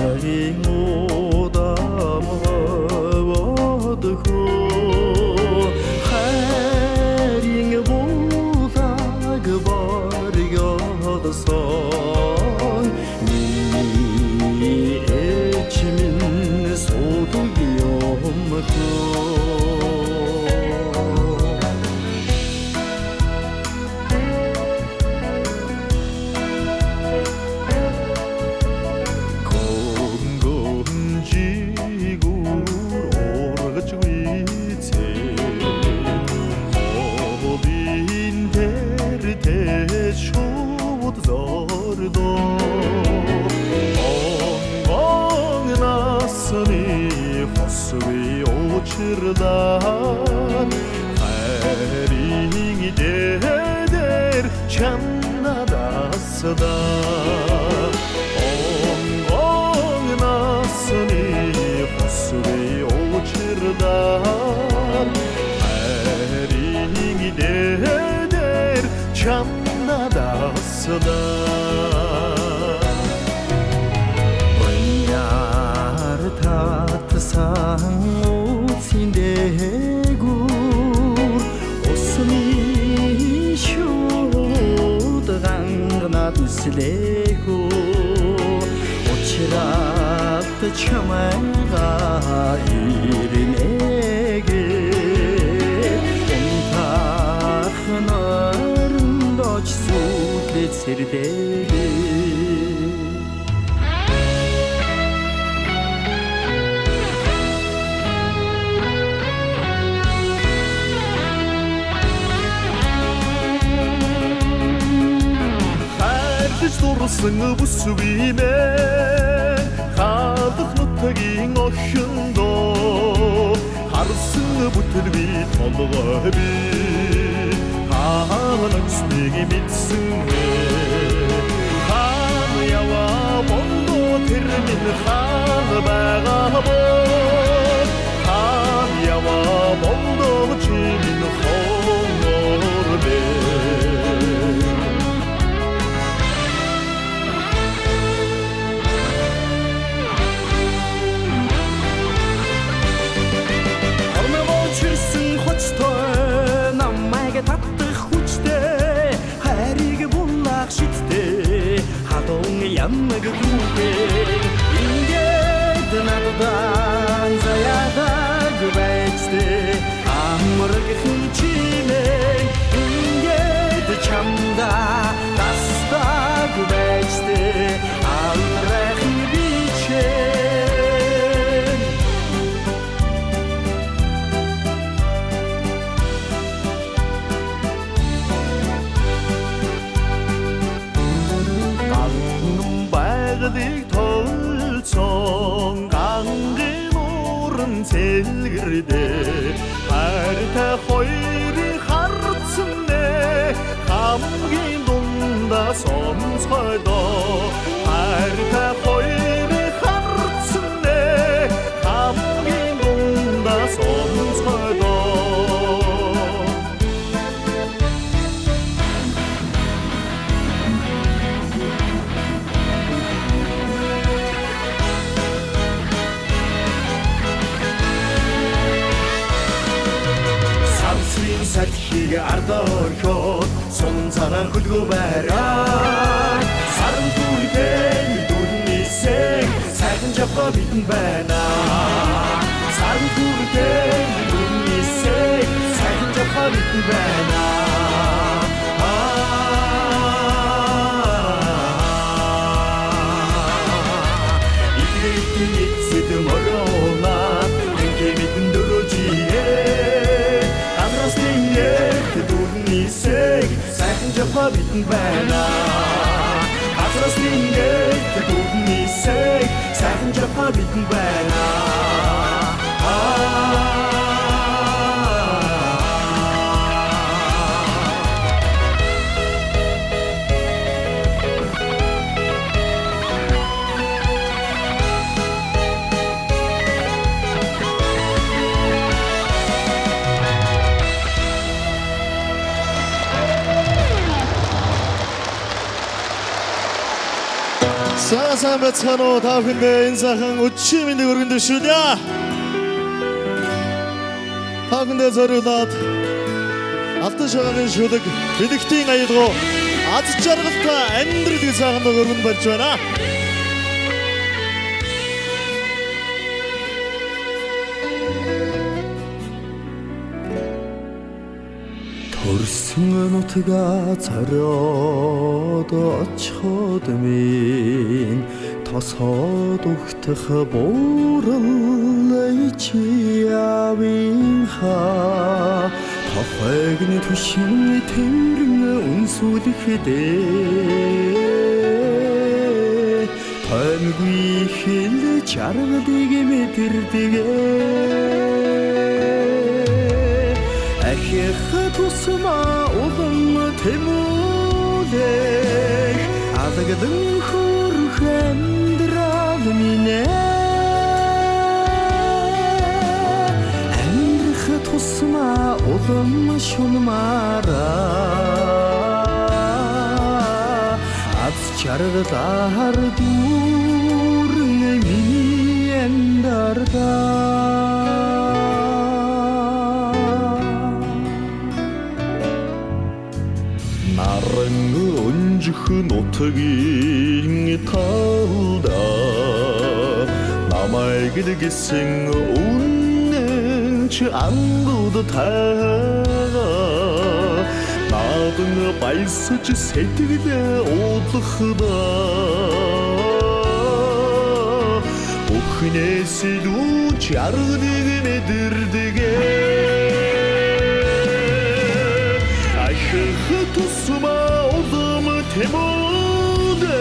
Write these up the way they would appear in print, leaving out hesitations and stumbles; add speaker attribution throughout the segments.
Speaker 1: Аягийн удаам бодхоо хайрын булаг барьяасан миний эчмин содог юмтоо Очирдан хайрын дeder чамнадасда онгон насны хосве очирдан хайрын дeder чамнадасда Oynar tatsan Sindegur osmi şudagangna düslego Oçrat çamaga irinege Ontahınarın doç sutlet serdege Doğrusunu bu süvime Kaldık nutagin oşundo Karısını bu tülvi tolga bi Kalan üstüge bitsin mi Kan yava bondo termin kan bağa bo Kan yava bondo çimin honor be Намайга таттах хүчтэй хайрыг булаах шидтэй хадун ямаг дүүгээ ингээд надад заяадаг байцтэй амраг хинчимээ ингээд чамда тастаг байцтэй амрах бичээ Selgirde harta hoyri hartsne hamgin dunda somsqodo harta hoyri hartsne hamgin dunda somsqodo Сархига ардорхот сонцараа хөлгөө байраа саран түргэн дүрнисээ сайхан жавха битэн байна саран түргэн дүрнисээ сайхан жавха битэн байна Итгэл эцэд морона тэнгэмитэн дөрөжие Сайхан жавха битэн байна Хатраас нэгээд дүрнисээ сайхан жавха битэн байна
Speaker 2: сайн байцгаана уу? Та бүхэндээ энэ сайхан өчигдөр мэндийг өргөндөг шүү дээ. Та бүхэндээ зориулаад Алтан шугагийн шүлэг бэлэгтийн аюулгүй аз жаргалтай амьдрал гэж сайхан өргөн болж байна. Төрсөн нутгаа цараад очиход минь тосоод ухтах буурал чи явин ха тохойгны түшин тэмрэн үнсүүлэхдээ тоймгүй хэл чаргадыг мэдэрдэгэ Ахих тусма улам тэмүүлэх Алагдан хөрх амьдрал минь Амьдрах тусма улам шунмаараа Аз чаргалаар дүүрэн миний амьдардаа Өнжих нутгийн талда намайг гэсэн үнэн чи ангууд тайга наадан баясаж сэтгэлээ уудлахда бүхнээс илүү чаргыг мэдэрдэгэ Тусма улам тэмүүлэх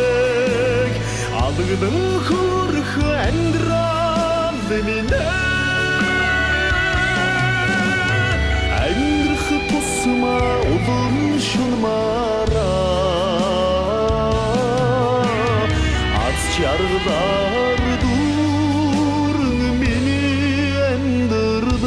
Speaker 2: Алагдан хөрх амьдрал минь Амьдрах тусма улам шунмаараа Аз чаргалаар дүүрэн миний амьдрал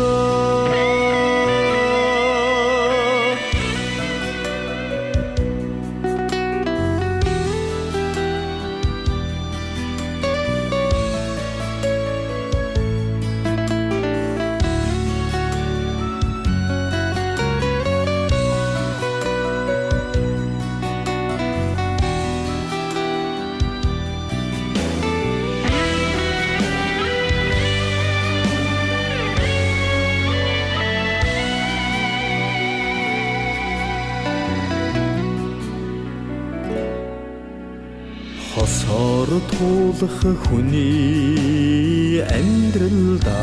Speaker 2: Хосоор туулах хүний амьдралда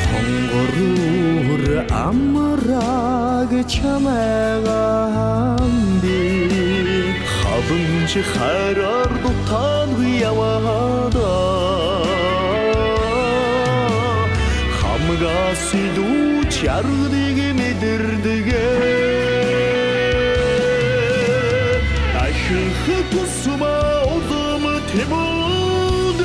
Speaker 2: хонгоруур амрааг чамайгаанди хаванч хайраар дутаан яваада хамгаас илүү чаргыг мэдэрдэгэ Тусма улам тэмүүлэх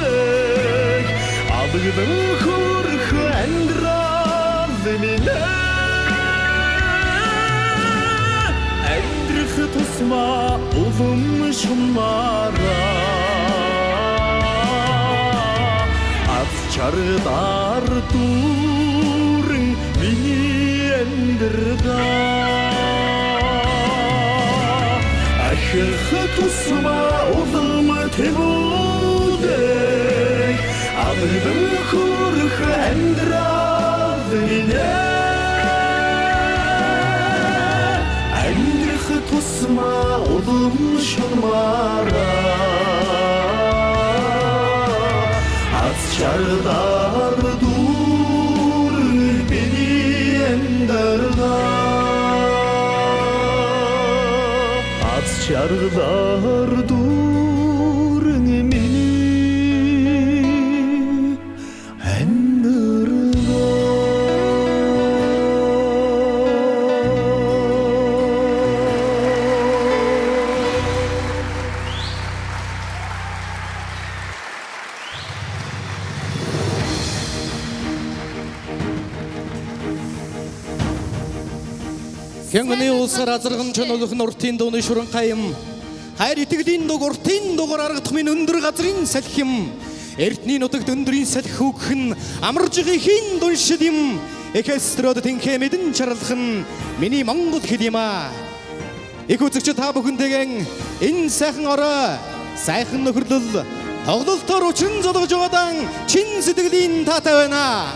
Speaker 2: Алагдан хөрх амьдрал минь Амьдрах тусма улам шунмаараа Аз чаргалаар дүүрэн миний амьдрал Ахих тусма улам тэмүүлэх Алагдан хөрх амьдрал минь Амьдрах тусма улам шунмаараа Аз чаргалаар дүүрэн миний амьдрал Чаргалаар дүүрэн миний амьдрал Хянганы улсаар азарган чоногох нуртын дууны шүрэн гайм
Speaker 3: хайр итгэлийн дуг уртын дугаар аргадах минь өндөр газрын салхи юм. Эртний нутагт өндрийн салхи хөөгх нь амарж ихийн дуншил юм. Экестрод тэнхээ мэдэн чарлах нь миний монгол хэл юм аа. Их үзэгч та бүхэнтэйгэн энэ сайхан орой, сайхан нөхөрлөл, тоглолтоор учин золгож яваадан чин сэтгэлийн таатай байна.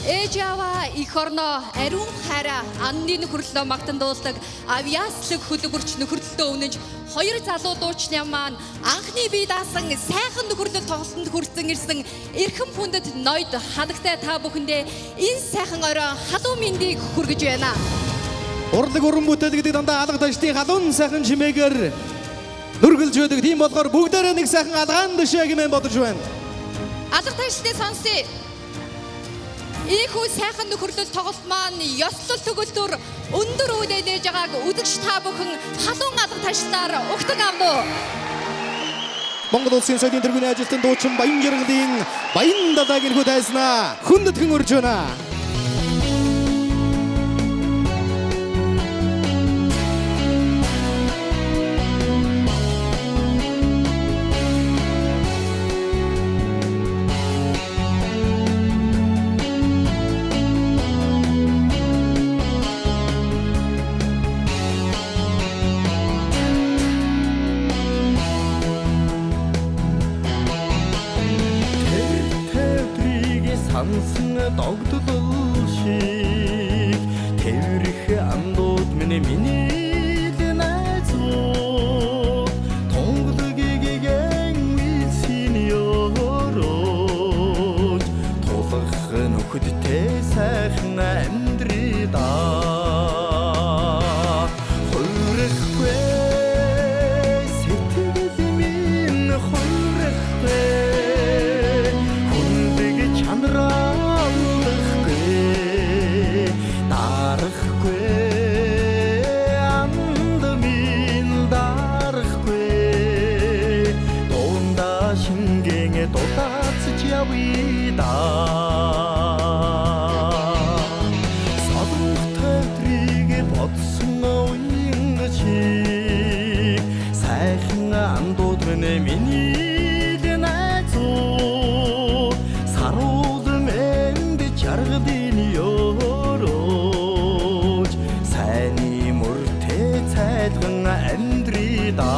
Speaker 4: Ээж аваа их орноо ариун хайраа анны нөхөрлөлөө магтан дуулдаг авьяаслаг хөдөлгөрч нөхөрлөлтөө өмнөж хоёр залуу дуучны маань анхны бие даасан сайхан нөхөрлөл тоглолтод хүрсэн ирсэн эрхэм хүндэт ноёд хадагтай та бүхэндээ энэ сайхан орой халуун мэндийг хүргэж байна.
Speaker 3: Урлаг уран бүтээл гэдэг дандаа алга ташдын халуун сайхан чимээгээр нүргэлж байдаг. Тийм болохоор бүгдээрээ нэг сайхан алгаан дэшээ гэмээр бодож байна.
Speaker 4: Алга ташдын сонсъё. Ийхүү сайхан нөхөрлөл тоглолт маань ёслол төгөлтөөр өндөр үедээ нээж байгааг үзэгч та бүхэн халуун алга ташлаар угтаг авлаа.
Speaker 3: Монгол улсын соёлын тэргүүний ажилтан дуучин Баян Жаргалын Баян далайг энэхүү дайснаа хүндэтгэн урьж байна.
Speaker 1: Сансан догдол шиг тэрх андууд миний найзуу тонглогигийн үсийн ёроо тулах нөхөдтэй сайхан амьдрida хөрөхгүй сэтгэл минь хөрөхгүй миний найзуу саруулм энд жаргалын ёрооч сайны мөртэй цайлган амьдрida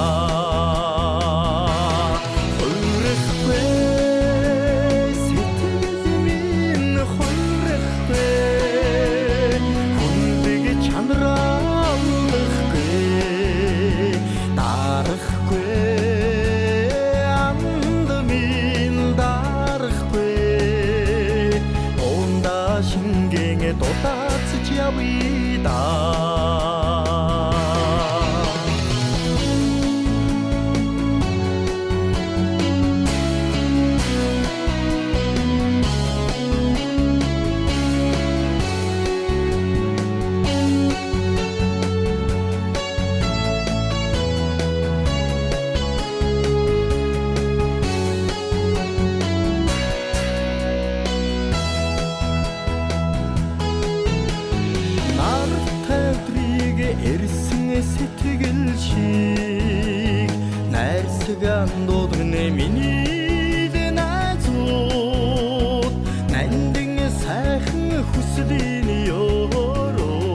Speaker 1: сэтгэл шиг найрсаган дуудгнэ миний найзууд нандин сайхан хүслийн ёрооч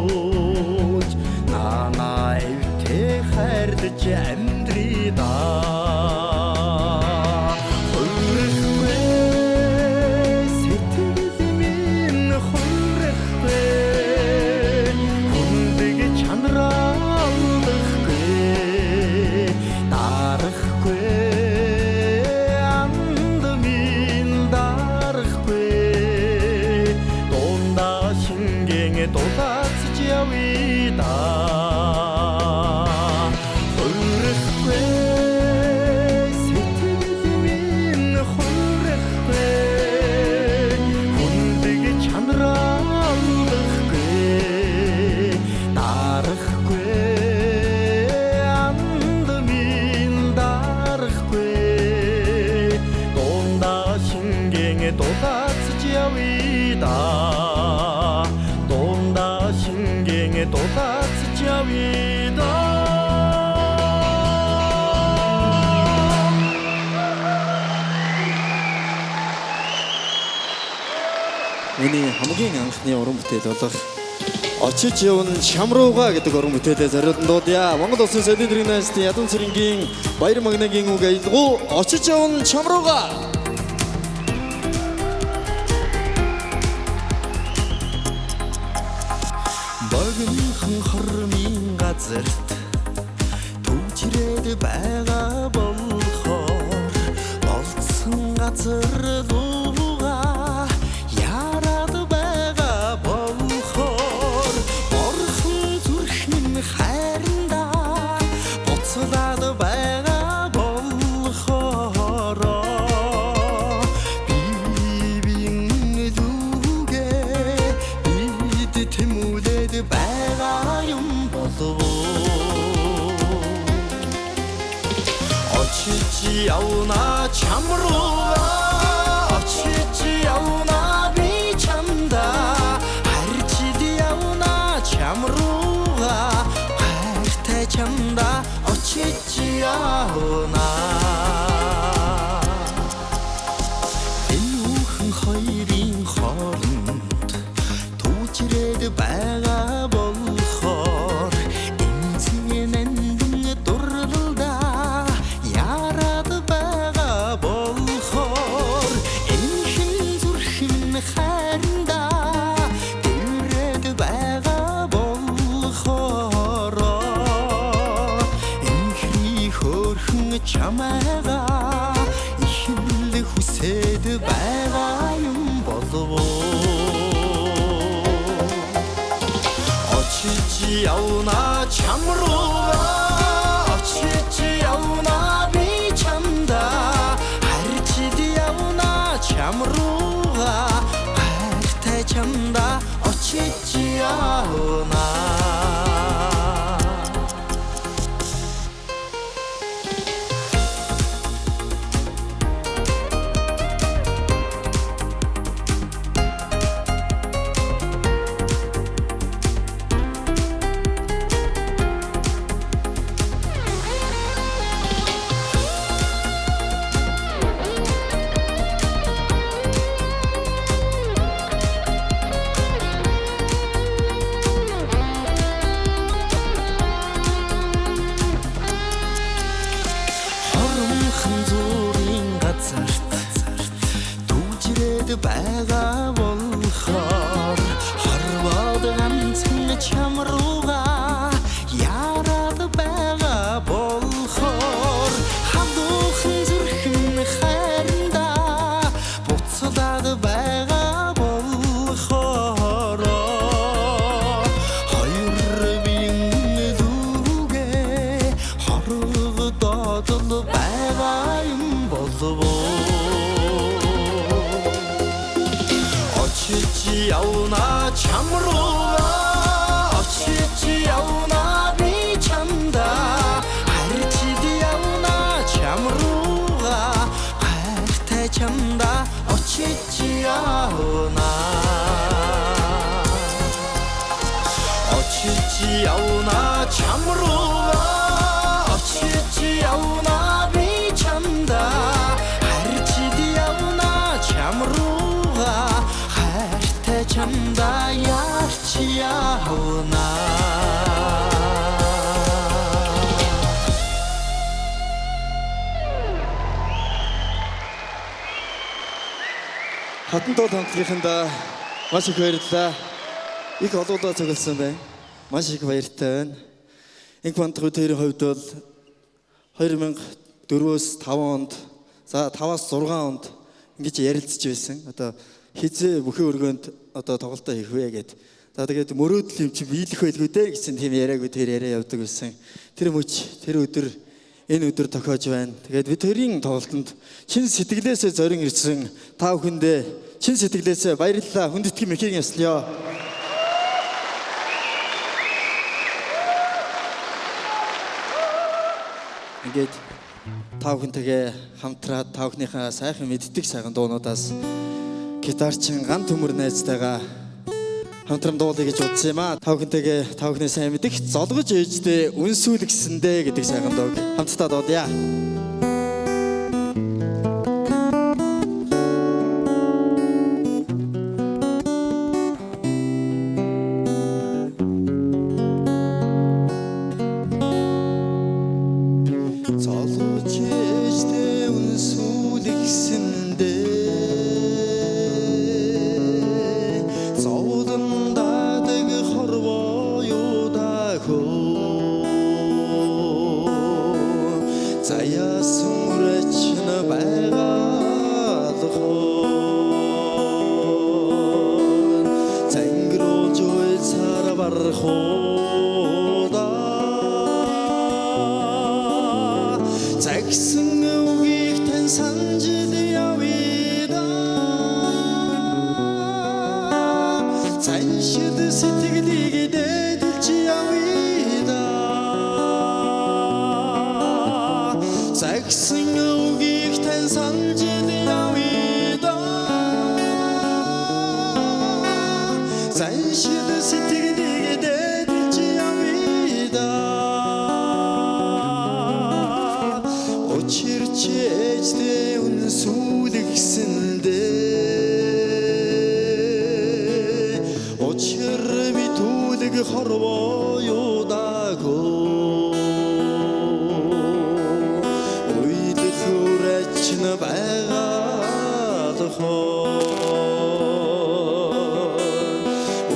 Speaker 1: нана эвтэй хайрлаж амьдрida
Speaker 2: Миний хамгийн анхны уран бүтээл болох Очиж явна чамрууга гэдэг уран бүтээлээ зориулсан дуудъя. Монгол Улсын соёлын дэргэд найзын Ядуу цэрэнгийн Баяр магнагийн үг аялгуу Очиж явна чамрууга.
Speaker 1: Богинохон хормын газарт төвчрээд байгаа болохоор олдсон газар лууга яраад байгаа болохоор борхон зүрхэн хайранда буцаад байгаа болохоор бибийн лүгээ бид тэмүүлээд байгаа юм болов. Очиж явна чамрууга очиж явна би чамда харчид явна чамрууга хайртай чамда очиж явна энүүхэн хоёрын хооронд түүчрээд байгаа болохоор эмзэн эндэн дурлалда яраад байгаа болохоор энхэн зүрхэн хайранда дэврээд байгаа болохоор энхний хөөрхөн чамайга ихэл хүсээд байгаа юм болов. Очиж явна чамрууга очиж явна би чамда харчид явна чамрууга хайртай чамда очиж явна. Байгаа болохоор хорвоод ганцхан чамрууга яраад байгаа болохоор хадуухан зүрхэн хайранда буцаад байгаа болохоор хоёр биеийн лүгээ хорвоод байгаа юм болов. Очиж явна чамрууга очиж явна би чамда харчид явна чамрууга хайртай чамда очиж явна. Очиж явна чамрууга очиж явна би чамда харчид явна чамрууга хайртай чамда ярч явна.
Speaker 2: Хатан туул хамтлагийнханд маш их баярлалаа. Их олоолаа цугласан байна. Маш их баяртай байна. Инх бандхуудын хувьд бол 2004-өөс 5 онд за 5-аас 6 онд ингэж ярилцж байсан. Одоо хизээ бүхэн өргөнд одоо тоглолтоо хийх вэ гэд. За тэгээд мөрөөдөл юм чи биелэх байлгүй дээ гэсэн тийм яриаг бид тэр яриа явдаг байсан. Тэр мөч тэр өдөр энэ өдөр тохиож байна. Тэгээд бид тэрийн тоглолтод чин сэтгэлээсээ зорин ирсэн та бүхэндээ чин сэтгэлээсээ баярлалаа. Хүндэтгэн мэхийг яслая. Ингээд та бүхэнтэйгээ хамтраад та бүхнийхээ сайхан мэддэг сайхан дуунуудаас гитарчин ган төмөр найзтайгаа хамтран дуулъя гэж бодсон юм аа. Та бүхэнтэйгээ та бүхний сайн мэдих золгож ээждээ үнсүүлгсэндээ гэдэг сайхан дууг хамтдаа дуулъя.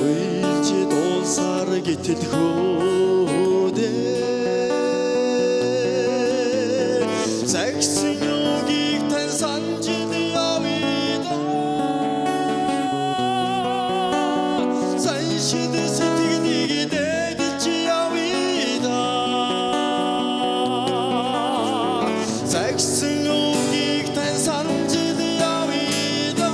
Speaker 2: уйлж дуусаар гэтэл хөөдөө загсан юугийг тань санаж явъя сайн шид сэтгэлийг дэдэж явъя загсан юугийг тань санаж явъя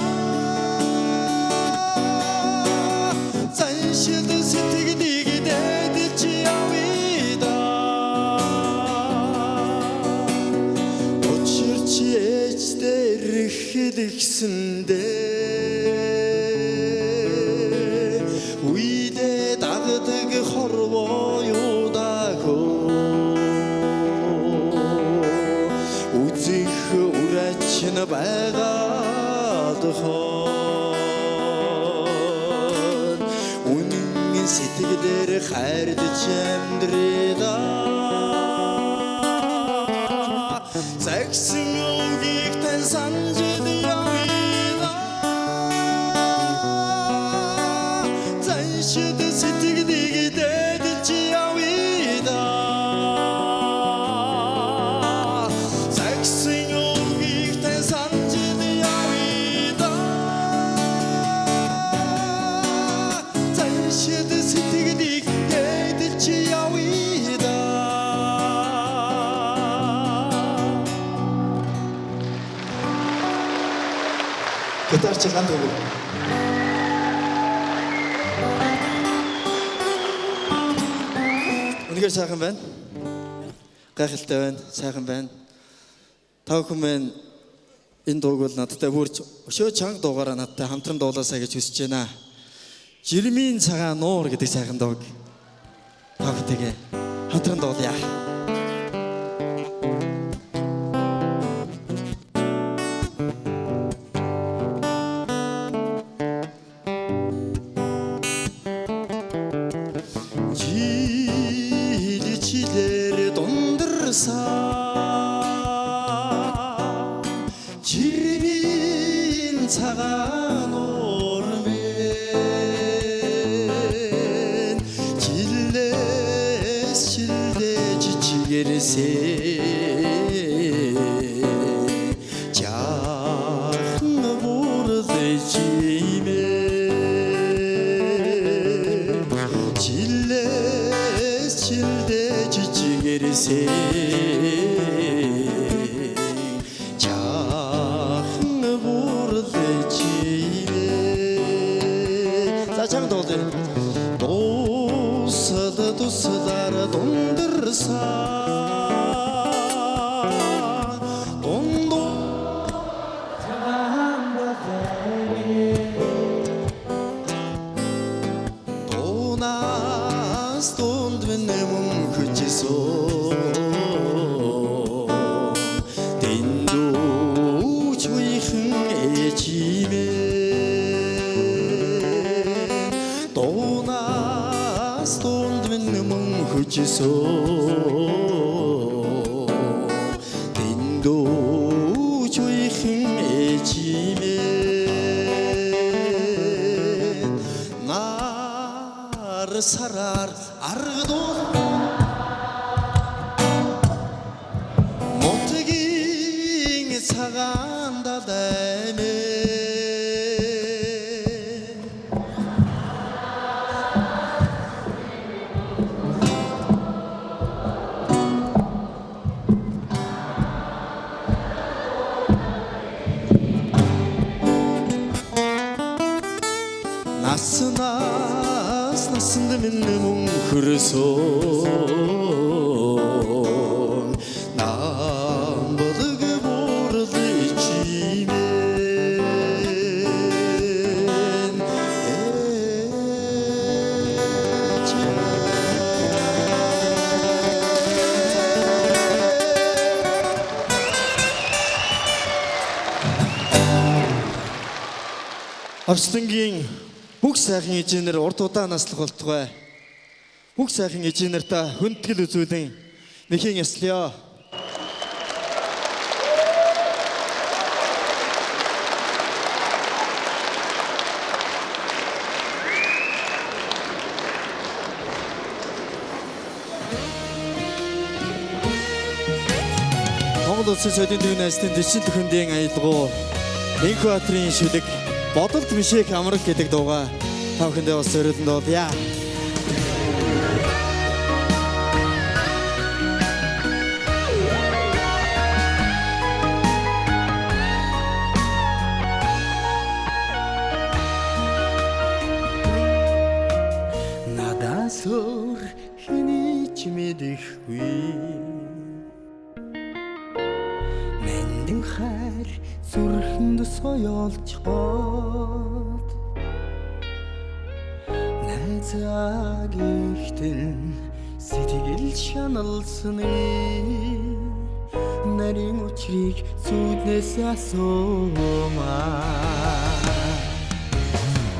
Speaker 2: сайн шид сэтгэлийг дэдэж явъя учирч ээждэр хэлэхсэндээ үедээ дагдаг хорвоо юу дагөө үзэх урач нь байгаад хоо үнэн сэтгэлээр хайрлаж амьдрэда загсан үгийг тань санаж явъя заншид сэтгэлийг дэдэж явъя загсан үгийг тань санаж явъя заншид сэтгэлийг дэдэж явъя гитарч ганд өгөө. Үнэхээр сайхан байна. Гайхалтай байна. Сайхан байна. Та бүхэн маань энэ дууг бол надтай бүрж өшөө чанга дуугаараа надтай хамтран дуулаасаа гэж хүсэж байна. Жирмийн цагаан нуур гэдэг сайхан дууг та бүхэндээ хамтран дуулъя. жилээр дундарсаа жирмийн цагаан нуур мэн жилээс жилдэж жигэрсээ жаахан бүрдэж жаахан бүрдэж за чанга дуулъя дуслаар дундарсаа дундуу дуунаас дунд минь мөнхөжсөө дэндүүч үехэн ээжимээ дуунаас дунд минь мөнхөжсөө дэндүүч үехэн ээжимээ нар сараар аргадуу цагаан далаймэ наснд минь мөнхөрсөө Австралигийн бүх сайхан эжэнэр урд удаан наслах болтугай. Бүх сайхан эжэнэр та хүндэтгэл үзүүлэн нэхийн яслая. улсын соёлын төвийн найзлын дэшин төхөндийн аялгау Энхүү Баатрын шүлэг бодолд мишээх амраг гэдэг дууга та бүхэндээ бас зориулсан дуулъя.
Speaker 1: Надаас өөр хэний ч мэдэхгүй Мэндэн хайр зүрхэнд соёолж гот Найзаа гихтэн сэтгэл шаналсны Нарийн учрыг зүуднээс асуумаа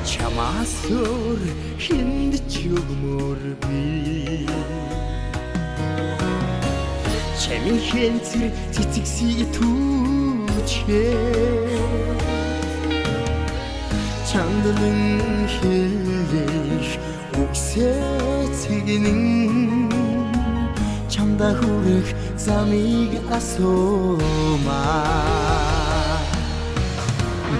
Speaker 1: Чамаас өөр хүнд ч өгмөргүй Чамийн хэнцэр цэцэгсий түүчээ Чандлан хэлэх үгсээ цэгнэн Чамда хүрэх замыг асуумаа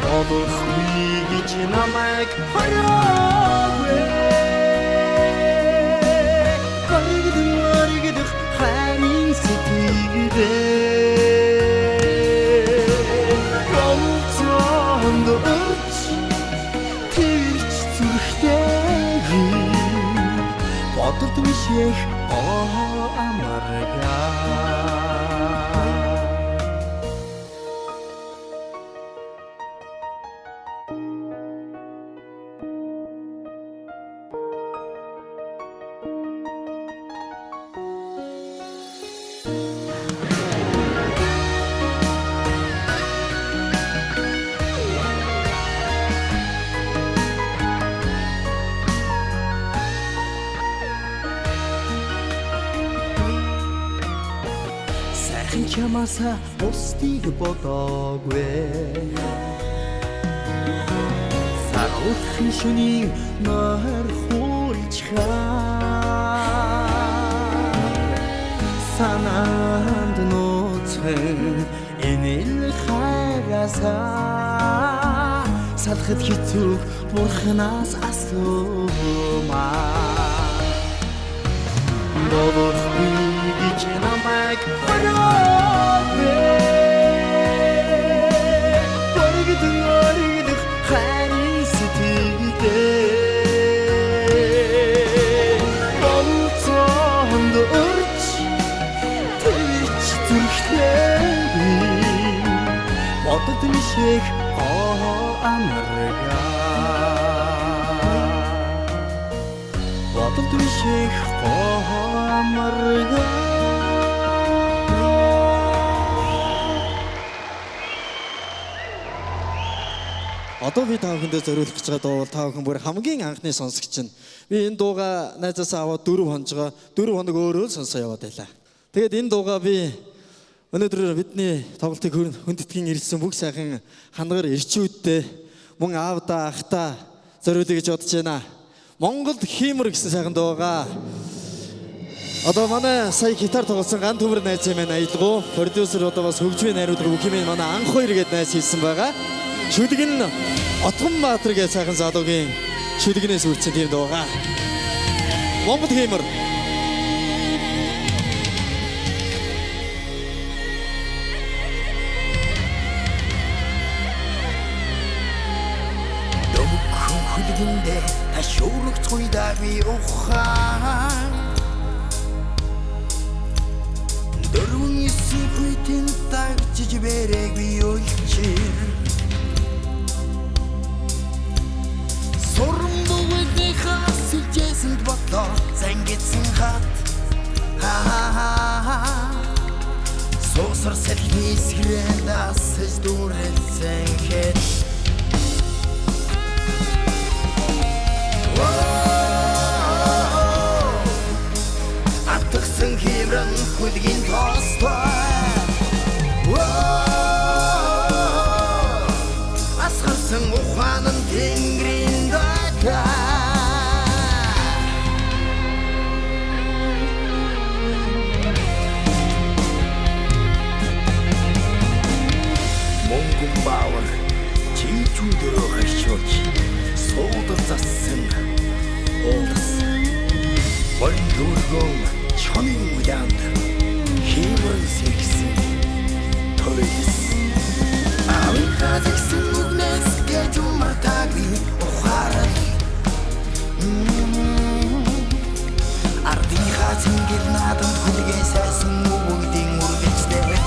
Speaker 1: Бодохгүй гэж намайг хараагүй Горигдэх хайрын сэтгэлдээ Гомцонд өрч тэрч зүрхтэй Бодолд мишээх амаргаа Чамаса бусдыг бодоогүй Саруухан шөнийн нойр хуулчхаа Санаанд нууцхан энэл хайрасаа Салахад хэцүү бурхнаас асуумаа Бодохгүй гэж намайг хараагүй Горигдэх хайрын сэтгэлдээ Гомцонд өрч тэрч зүрхтэй Бодолд мишээх амаргаа Бодолд мишээх амаргаа
Speaker 2: Одоо би та бүхэндээ зориулах гэж байгаа дуу та бүхэн бүр хамгийн анхны сонсогч нь. Би энэ дууга найзаас аваад 4 хоног өөрөө л сонсоо яваад байлаа. Тэгээд энэ дууга би өнөөдөр бидний тоглолтыг хүндэтгэн ирсэн бүх сайхан хангаар ирчүүдтэй мөн аавда ахта зориулъя гэж бодож байна. Монголд хиймэр гэсэн сайхан дууга. Одоо манай сая гитар тоглосон ган төмөр найз юм байна аялгау. Продюсер одоо бас хөгжмийн найруулга бүх юм манай анх хоёр гээд найз хийсэн байгаа. Шүлэг нь Отгон Баатар гэх сайхан залуугийн шүлэгнээс үрдсэн тийм дууга. Монгол хиймэр.
Speaker 1: Дөнгөн хүлгэндээ ташуурах цуйдаа би ухаан Дөрвөн исэн хүйтэн тагчиж бэрэг би уйлчир Сурмбугны хасил жэсэнд ботлоо зангидсэн хат Сосор сэлхний сгрэнд асэж дүүрэлсэн хэт Атгсан хэмрэн хүлгийн тоостой Асгарсан ухаанан тэнгэрийн дата Монгол баавар чийчүүдөө хашууч суудал зассан уулас борин дүүргөн чонын уяанд хиймэн сэгсэн тойлс авиха зэгсэн үгнэс гэж умартаги ухаарал ардиха зингэр надан хүлгээ сайсан бүгдийн үргэлжлээ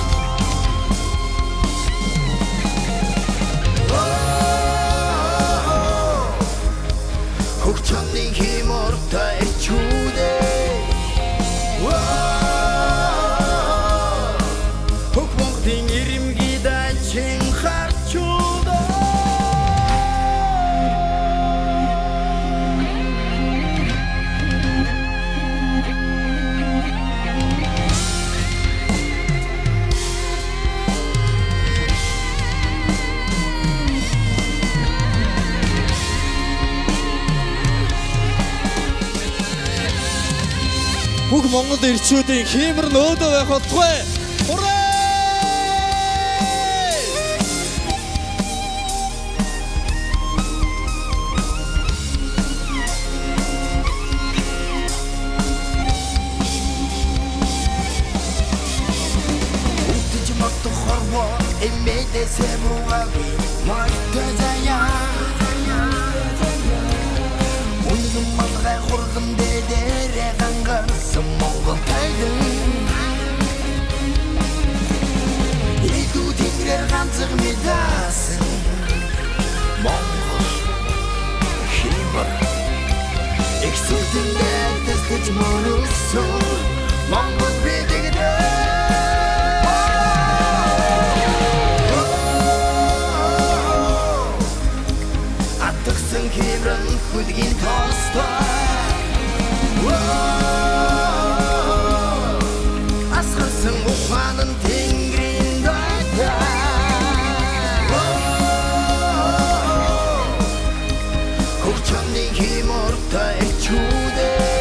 Speaker 1: Хөгчөний химортой чүдээ Хөгмөхдийн ирэмгийдээ чин харчудаа
Speaker 3: Бүх Монгол ирчүүдийн хиймэр нөөдөө байх болтугай. Хүрээ!
Speaker 1: Утж мот хорво эмэдэ сэмуаги мартазая Уйдум малгай хургам дээрээ гангарсан Монгол тайдан Идүү тэнгэр ганцэг мэдасан Монгол химэр их сүлдэндээ тэстэж мөрөсөн Монгол бидэгдээ Атгсан химрэн хүлгийн тоостой Асгарсан ухаан нь тэнгэрийн дайтай Хөгчөний химортой чүдээ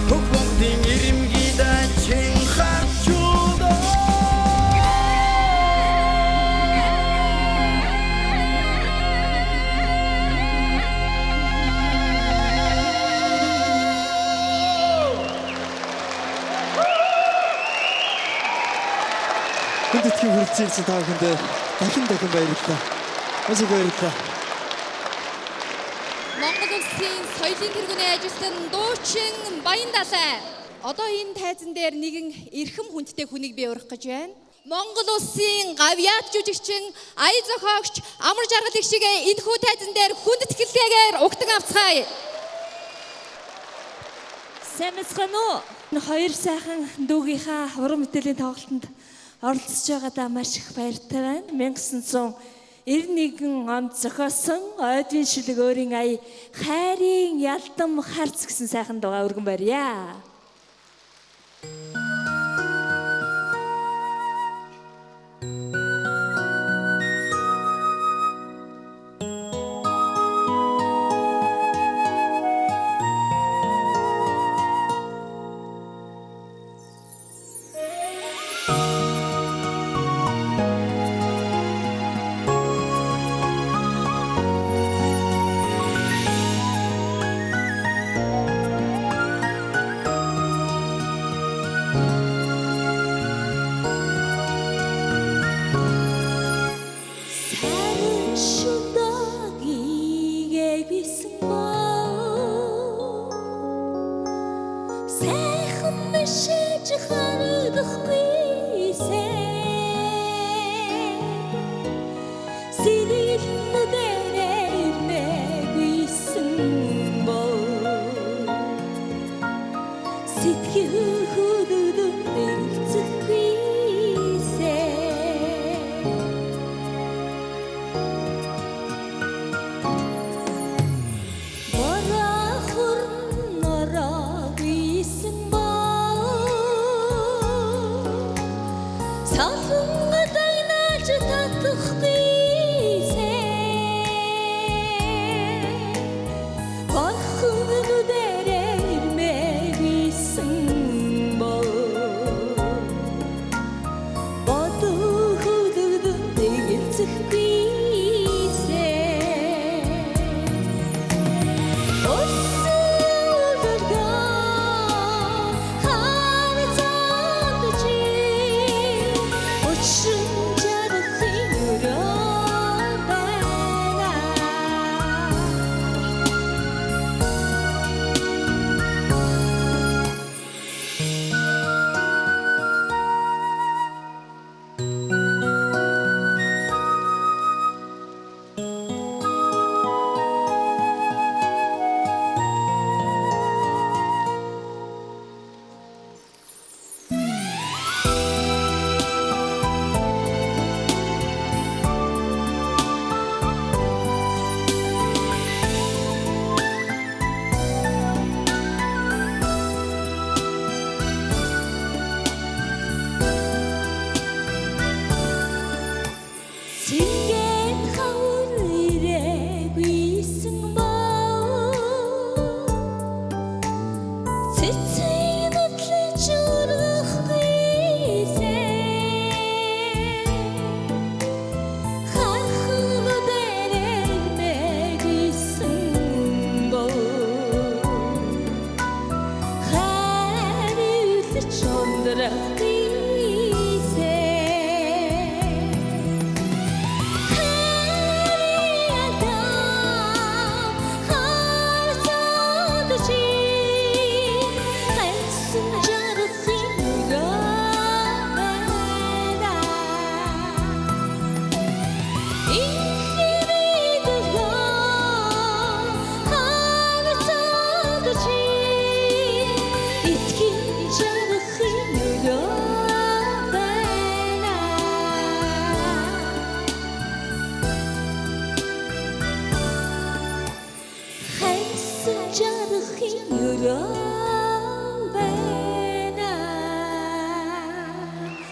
Speaker 1: Хөгмөхдийн ирэмгийдээ чин харчудаа
Speaker 2: Хүндэтгэн хүрэлцэн та бүхэндээ дахин баярлалаа. Маш их баярлалаа.
Speaker 4: Монгол Улсын соёлын тэргүүний ажилтан дуучин Баян Далай. Одоо энэ тайзан дээр нэгэн эрхэм хүндтэй хүнийг би урих гэж байна. Монгол Улсын гавьяат жүжигчин, ая зохиогч, амар жаргал их шиг энэхүү тайзан дээр хүндэтгэлтэйгээр угтан авцгаая.
Speaker 5: Сайн мэцхэн үү? Хоёр сайхан дүүгийнхаа уран бүтээлийн тоглолтод оролцож байгаадаа маш их баяртай байна. 1991 онд зохиосон Ойдын шүлэг өөрийн ая хайрын ялдам харц гэсэн сайхан дуугаа өргөн барья.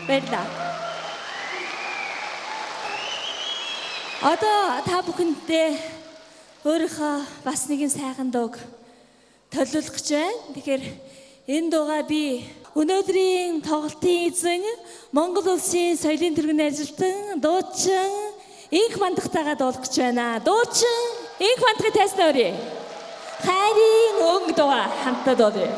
Speaker 5: Баярлалаа. Одоо та бүхэндээ өөрийнхөө бас нэгэн сайхан дууг төлөвлөх гэж байна. Тэгэхээр энэ дуугаа би өнөөдрийн тоглолтын эзэн Монгол улсын соёлын тэргүүний ажилтан дуучин Инх Мандахтайгаа дуулах гэж байна. Дуучин Инх Мандахыг тайснаа өрье. Хайрын өнгө дуугаа хамтдаа дуулъя.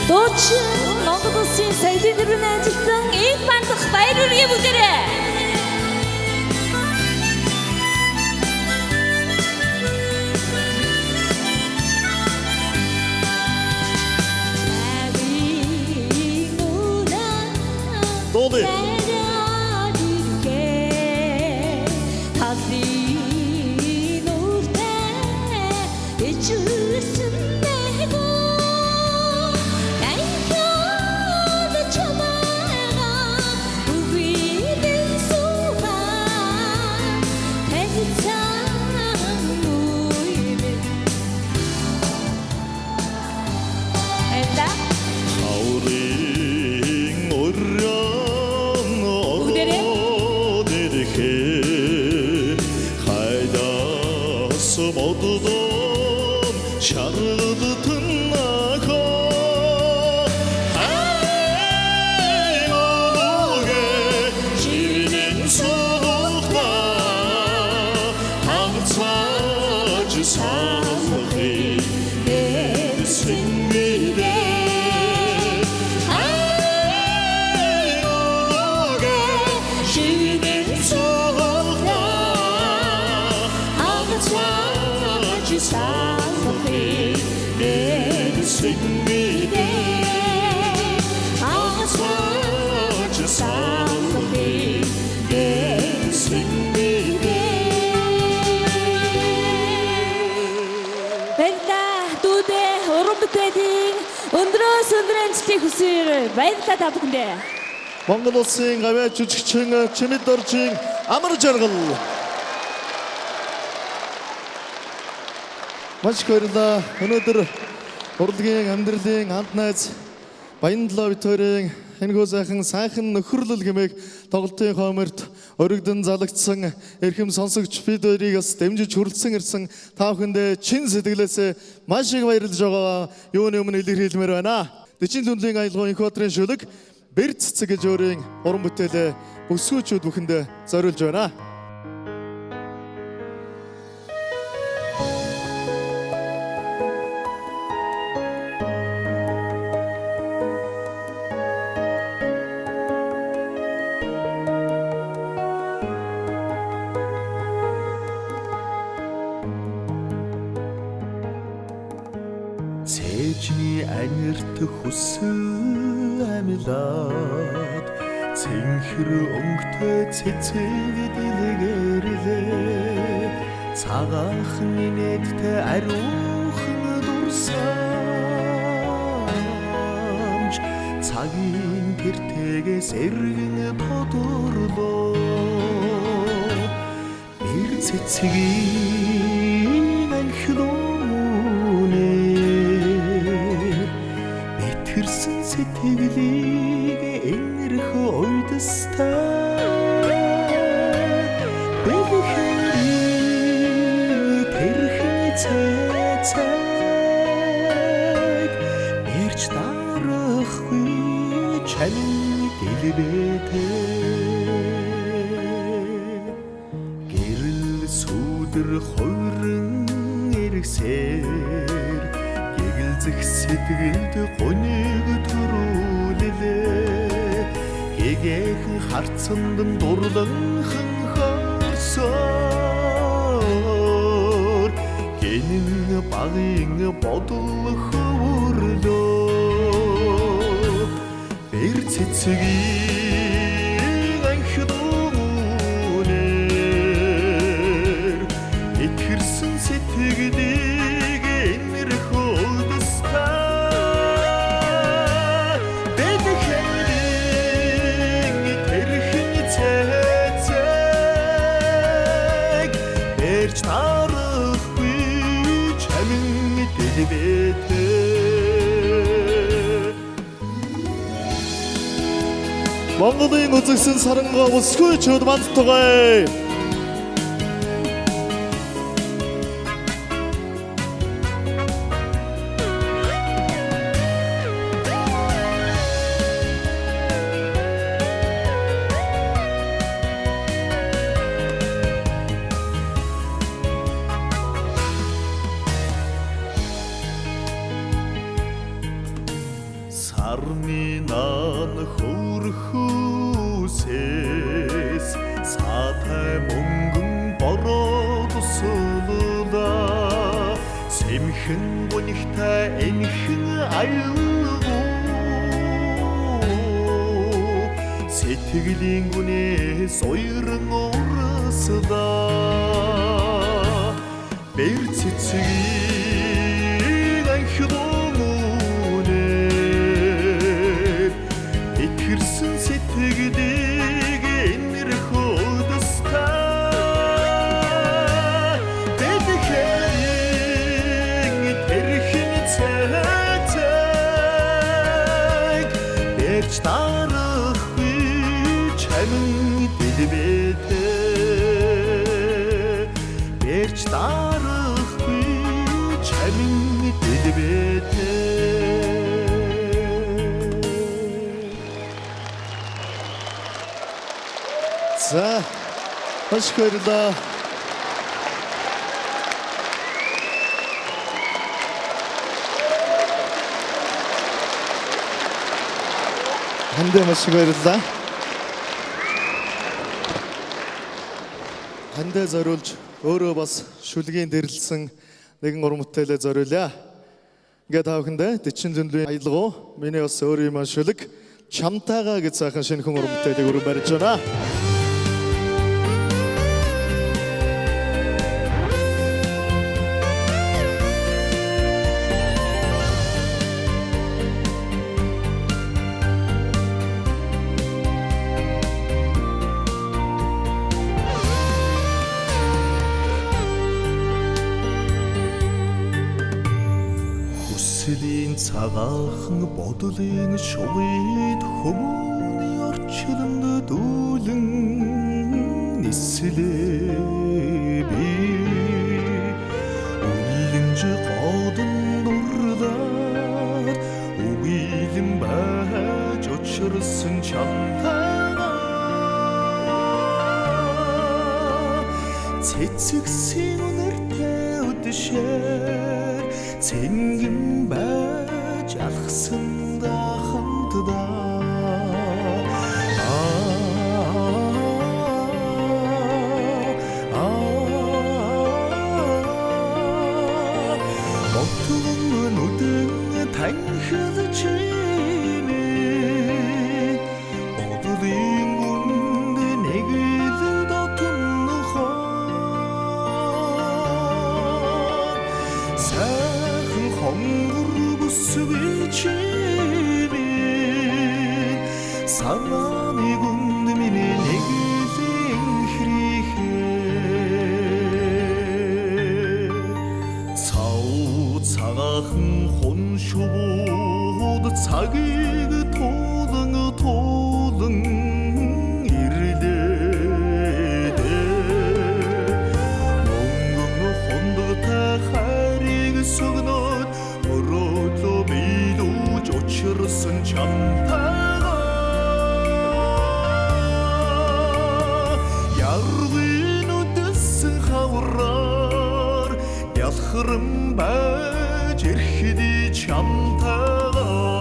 Speaker 5: Дуучин Монгол улсын соёлын тэргүүний ажилтан Инх Мандах баяр хүргэе бүгдээрээ.
Speaker 3: Дуулъя. Баярлалаа та бүхэндээ.
Speaker 6: Монгол улсын гавьяа жүжигчин Чимэд Доржийн амар жаргал. Маш их баярлалаа. Өнөөдөр урлагийн амьдралын хамт найз Баянлаа Виторийн энэхүү сайхан нөхөрлөл гэмээх тоглолтын хооморт өргөдөн залагдсан эрхэм сонсогч бид хоёрыг бас дэмжиж хүрэлцэн ирсэн та бүхэндээ чин сэтгэлээсээ маш их баярлаж байгаа юуны өмнө илэрхийлмээр байна. Дэчин түнлийн аялгын Энхбаатарын шүлэг Бэр цэцэг гэж өөрийн уран бүтээлээ өсгөөчүүд бүхэндээ зориулж байна.
Speaker 7: Эзний анирт хүсэл амьлаад цэнхэр өнгөтэй цэцэг дэлгэрлээ цагаахан инээдтэй ариухан дурсамж цагийн гэртээс эргэн тодорлоо бэр цэцгийн анхлуунээр битгэрсэн сэтгэлийг энэрх ойдстай бэлэхэрийн тэрхэн цэцэг эрч дарахгүй чамин дэлбэтэй гэрэл сүдэр хойрон эргсээр гэгэлзэх сэтгэлд гониг төрүүлээ гэгэхэн харцанд дурланхан хорсоор гэнэн багын бодол хөвөрлөө бэр цэцгийн анхлуунээр итгэрсэн сэтгэлийг энэрх ойдстай бэлэхэрийн тэрхэн цэцэг бэрч тарахгүй чамин дэлбэтэй
Speaker 6: Монголын үзэгсэн сарангаа өсгөө чөд мандтугай.
Speaker 7: Сарминан хөрхүүсээс саатай мөнгөн бороо тусулаа сэмхэн гонигтай энхэн аюулгүй сэтгэлийн гүнээс ойрон урсдаа бэр цэцгийн анхлуунээр итгэрсэн сэтгэлийг энэрх ойдстай бэлэхэрийн тэрхэн цэцэг бэрч дарахгүй чамин дэлбэтэй бэрч дарахгүй чамин дэлбэтэй
Speaker 6: За, маш их баярлалаа. Хандаа маш их баярлалаа. Хандаа зориулж өөрөө бас шүлгийн дэрлсэн нэгэн уран бүтээлээ зориулъя. Ингээд та бүхэндээ Дэчин зөнлөгийн аялгау миний бас өөрийн маань шүлэг чамтайгаа гэж сайхан шинэхэн уран бүтээлийг өргөн барьж байна.
Speaker 7: Хүслийн цагаахан бодлын шугийд хүмүүний орчлонд дүүлэн нислээ би үлэнж годон дурлаад үгийлэн байж очирсан чамтайгаа цэцэгсэн үнэртэй өдөшөө цэнгэн байж алхсан да хамтдаа ботгон нүдэн бүсгүйчимин санааны гүнд миний нэгэн хрихээ цав цагаахан хоншууд цагийг туулан сүгнөд өрөөдлөө биелүүлж учирсан чамтайгаа ярвын үдэсэн хавраар ялхран байж ирэхэд чамтайгаа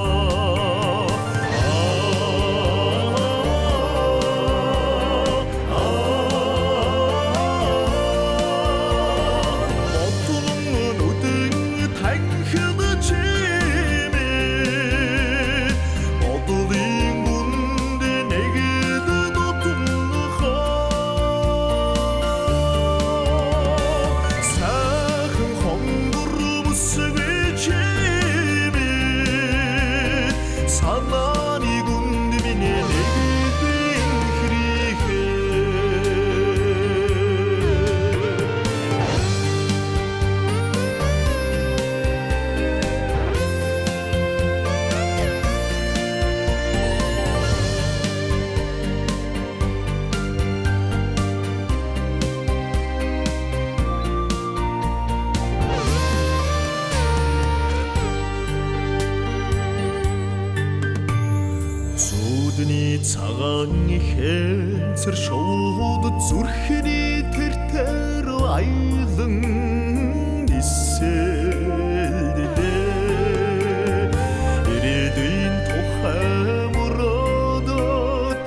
Speaker 7: цагаан хэнцэр шууд зүрхний тэр айлан нисэлдээ ирээдүйн тухай мөрөөдөд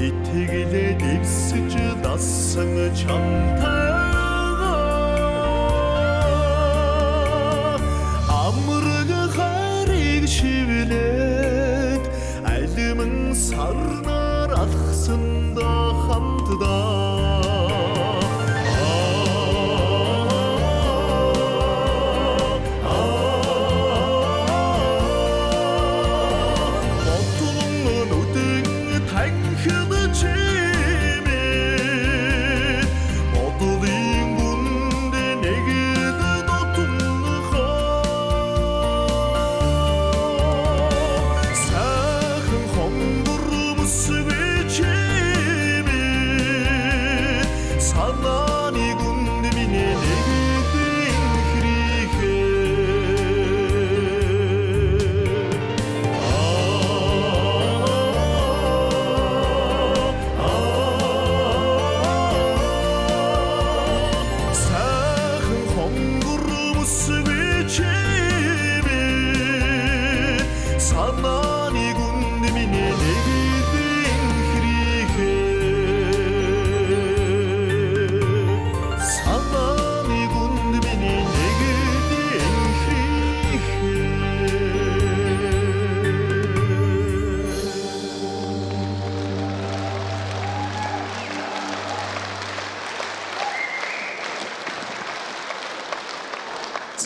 Speaker 7: итгэлээ дэвсэж дасан чамтайгаа амраг хайрыг шивлээд айлман сарнаар алхсанда хамтдаа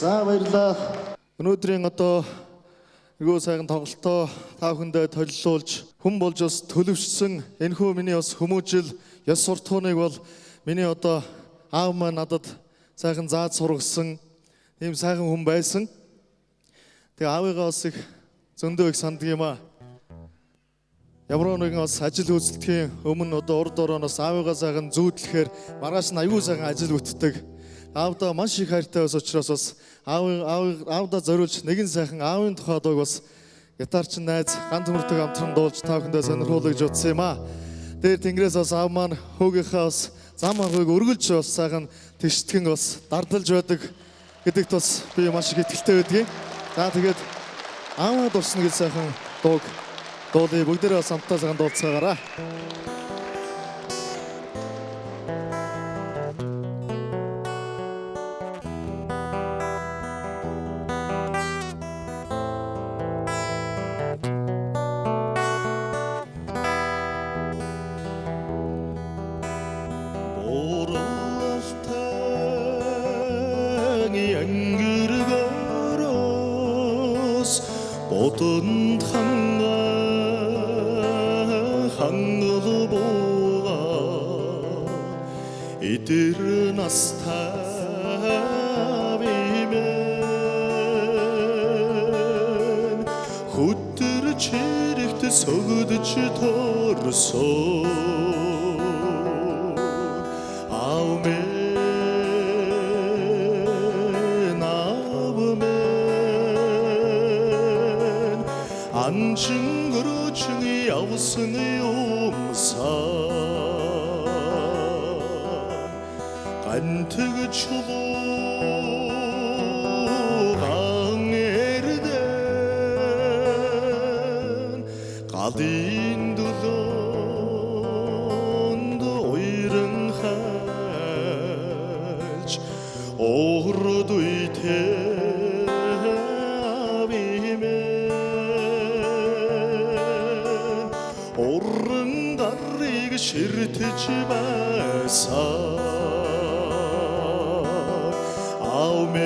Speaker 6: За баярлалаа. Өнөөдрийн нөгөө сайхан тоглолтоо та бүхэндээ толилуулж хүн болж бас төлөвшсөн энэхүү миний бас хүмүүжил ёс суртахууныг бол миний аав маань надад сайхан зааж сургасан ийм сайхан хүн байсан. Тэгээ аавыгаа бас их зөндөө их санддаг юм аа. Ямар нэгэн бас ажил үйлчлэхийн өмнө урд орооноос аавыгаа сайхан зүүдлэхээр маргааш нь аюул сайхан ажил бүтдэг. Аавдаа маш их хайртай бас учраас бас аавдаа зориулж нэгэн сайхан аавын тухай дууг бас гитарчин найз ганц мөртөг амтран дуулж та бүхэндээ сонирхуулж утсан юм аа. Тэр тэнгэрээс бас аав маань хөөгийнхаа бас зам аргыг өргөлж бас сайхан тэгштгэн бас дардалж байдаг гэдэгт бас би маш их итгэлтэй байдгийг. За тэгээд ааваа дурсна гэж сайхан дууг дуулъя. Бүгдээрээ бас хамтдаа сайхан дуулцгаагаараа.
Speaker 7: ангыр горос Содонд хангал бууга эдэр настай бимэн хөдөр чирэгт сөгдөж торсон 안чин 그루층이 야우승의 용사 간트그 추보 강에르된 가딘두론도 오이릉하지 오르두이테 오른 다리가 싫듯이 마사 아우메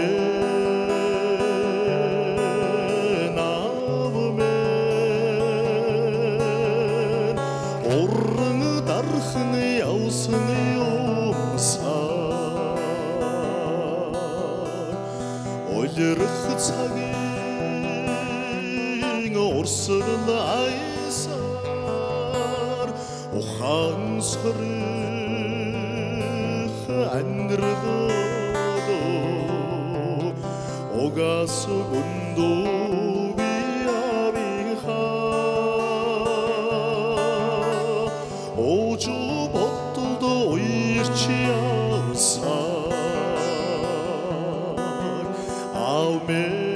Speaker 7: 나무메 오른 다르흥의 야우승의 용사 올려르흐 차기 orsun aysar ohan sarıh andırdı ogası gundu biyabiha ocu bottudu oyirçiyasar amen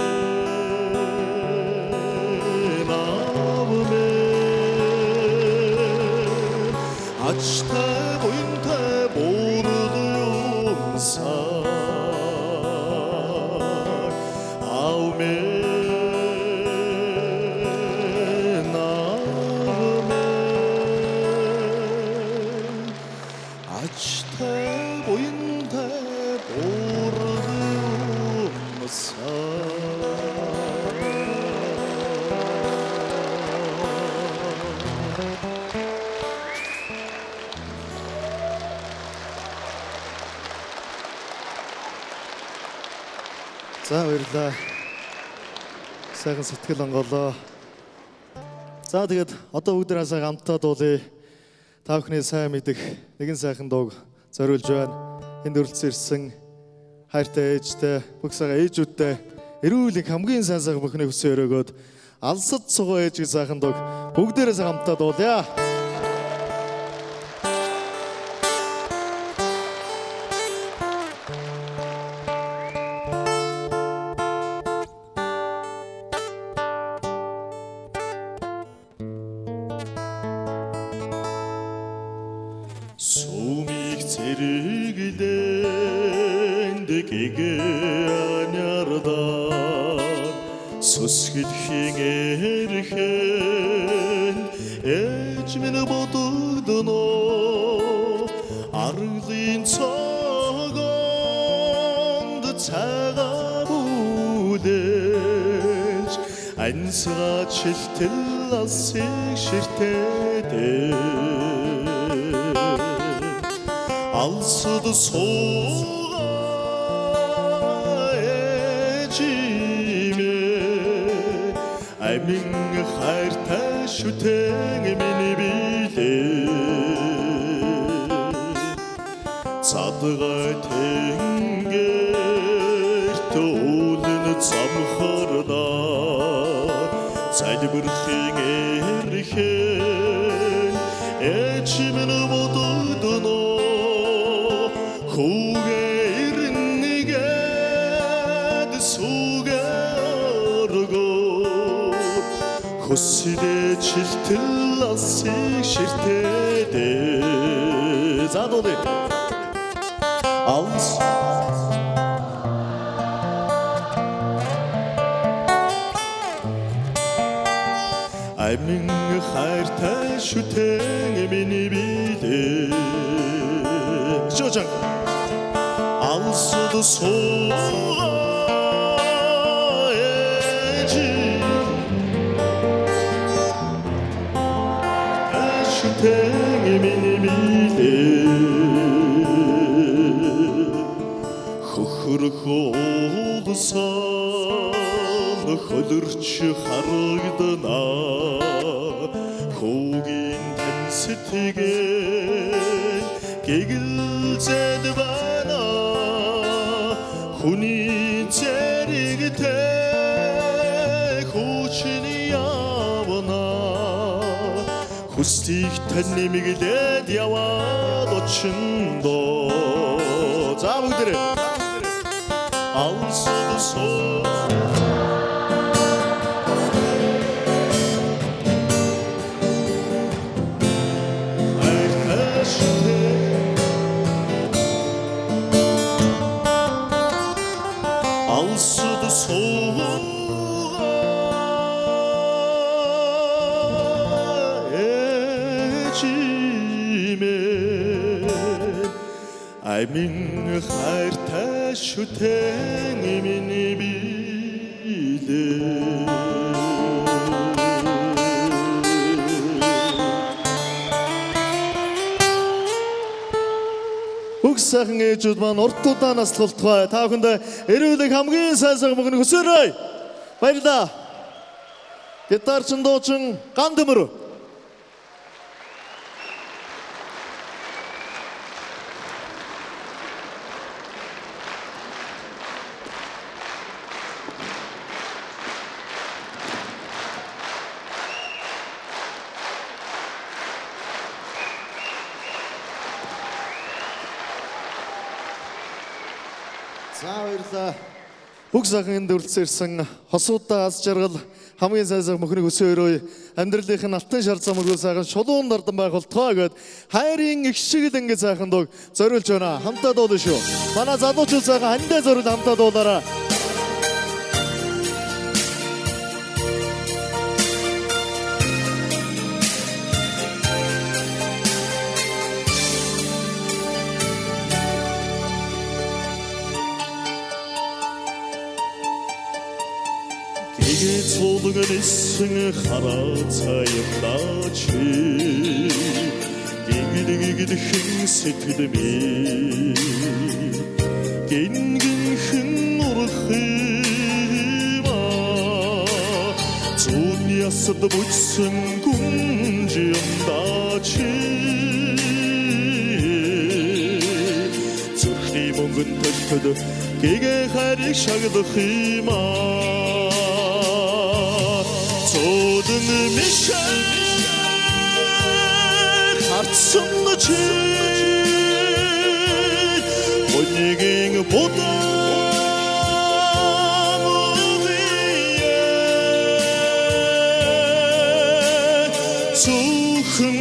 Speaker 7: açta boyunta boruduyumsar amen amen açta boyunta boruduyumsar
Speaker 6: За баярлалаа. Сайхан сэтгэл онголоо. За тэгээд одоо бүгд насаа хамтдаа дуулъя. Та бүхний сайн мэдих нэгэн сайхан дууг зориулж байна. Энд өрөлдсөн ирсэн хайртай ээжтэй, бүх сага ээжүүдтэй эрүүл их хамгийн сайн сайхан бүхний хүсэн өрөөгөөд алсад цугуу ээжийн сайхан дууг бүгдээрээ хамтдаа дуулъя.
Speaker 7: Сумик зэрэглэн дэгэгэ анярдан сүсгэлхийн эрхэн ээж минь бодогдоно аргалын цогонд цагаан бүлээж ансгаа чилтэл алсыг ширтээдээ алсад суугаа ээжимэ амин хайртай шүтэн миний билээ цадгай тэнгэрт уулын замхардаа залбирхийн эрхэн ээжимэ бодогдоно хүүгээ ирнэгээд сүгээргөө хөсдөө чилтэл алсыг ширтээдээ за дуулъя алс амин хайртай шүтэн миний билээ жожан алсад суугаа ээжи хөрх уулсан хөлөрч харагдана хүүгийн тань сэтгэл гэгэлзэд байна хүний зэрэгтэй хүчний явна хүстийг тань нэмэглээд яваад очиндоо за бүгдээрээ алсудсоо Аймын хайртай шүтэн миний билээ
Speaker 6: Бүх сайхан ээжүүд маань урт удаан наслалтгай та бүхэнд эрүүлэг хамгийн сайн сайхан мөнгөний хүсээрэй. Баярлалаа. Гитарчин дуучин Ган Төмөр. За баярлалаа. Бүх сайхан энд үргэлжлсэн хосуудаа аз жаргал хамгийн сайн сайхан мөхний өсөө өрөө амьдралынх нь алтан шар замруу сайхан шулуун нардан байх болтгоо гэд хайрын их шиг л ингэ сайхан дуу зориулж байна. Хамтаа дуулна шүү. Манай залуучууд сайхан хандаа зориул хамтаа дуулаараа.
Speaker 7: Цулган исэн хараа цаямдаач гэгдэгхэн сэтгэлми гингэн урхима зүүн ясад бүжсэн гүнжямдаач зүрхний мөнгөн төлтөд гэгэ хайрыг шагдах има Содын мишээ харцсан чи Өнөгийн бодан үе Зүхэн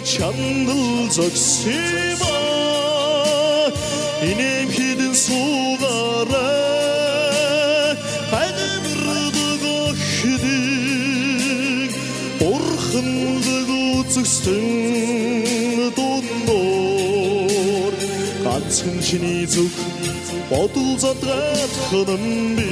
Speaker 7: чандал зогсима Инэм хідэн сугараа Зүгстэн дундуур ганцхан чиний зүг бодол задгаадах юм би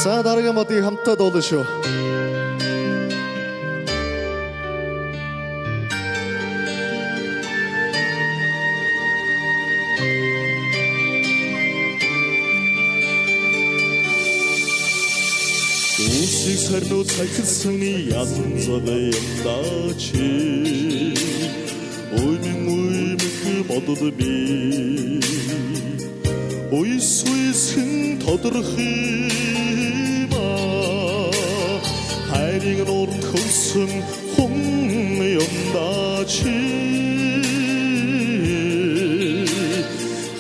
Speaker 7: За дараагийн модыг хамтаа дуулна шүү. Үсийг сарнуу цахилсан янзтай юмдаач Оймын бодод би Ойсүйсэн тодорх има Хайрын нурд хөлсөн хүн юмдаач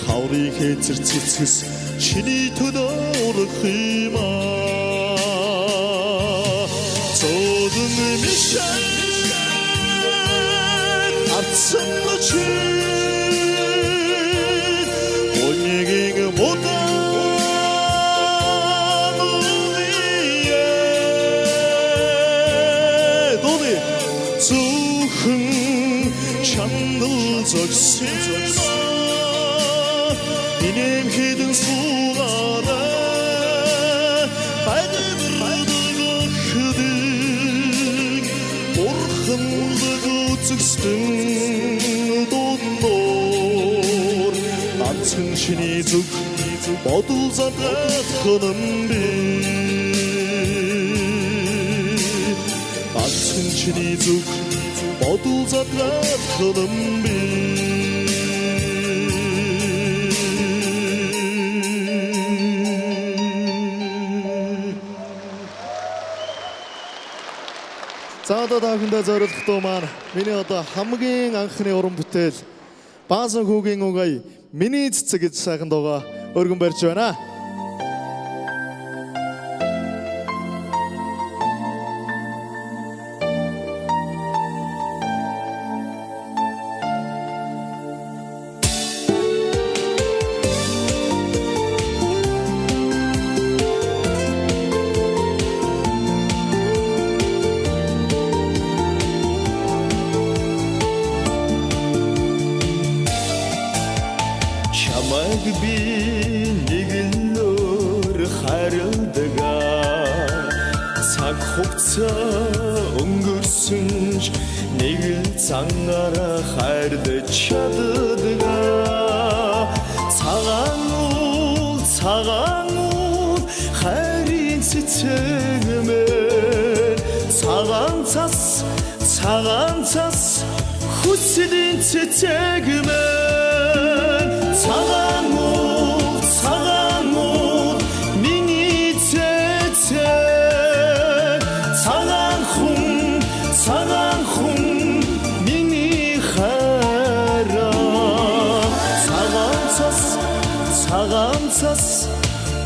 Speaker 7: Хаврыг хэзэр цэцгэс чиний төлөө урах има Содын мишээ харцсан чи Өнөгийн бодан үе Доли зүхэн чандал зогсима Инэм хідэн сугараа Хайдэмэр эцэгстэн дуудноор ганцхан чиний зүг бодол задгах юм би ганцхан чиний зүг бодол задгах юм би
Speaker 6: За одоо та бүхэндээ зориулах дуу маань миний одоо хамгийн анхны уран бүтээл Баасан хүүгийн угай миний цэцэг гэж сайхан дууга өргөн барьж байна.
Speaker 7: Чамайг би нэг лөр харилдаг цаг хугацаа өнгөрсөн ч нэг л цангаараа хайрдаж чаддаг цагаан уул хайрын цэцэгмээр цагаан цас хүслийн цэцэгмээр цагаан уул миний цэцэг цагаан хүн миний хайраа цагаан цас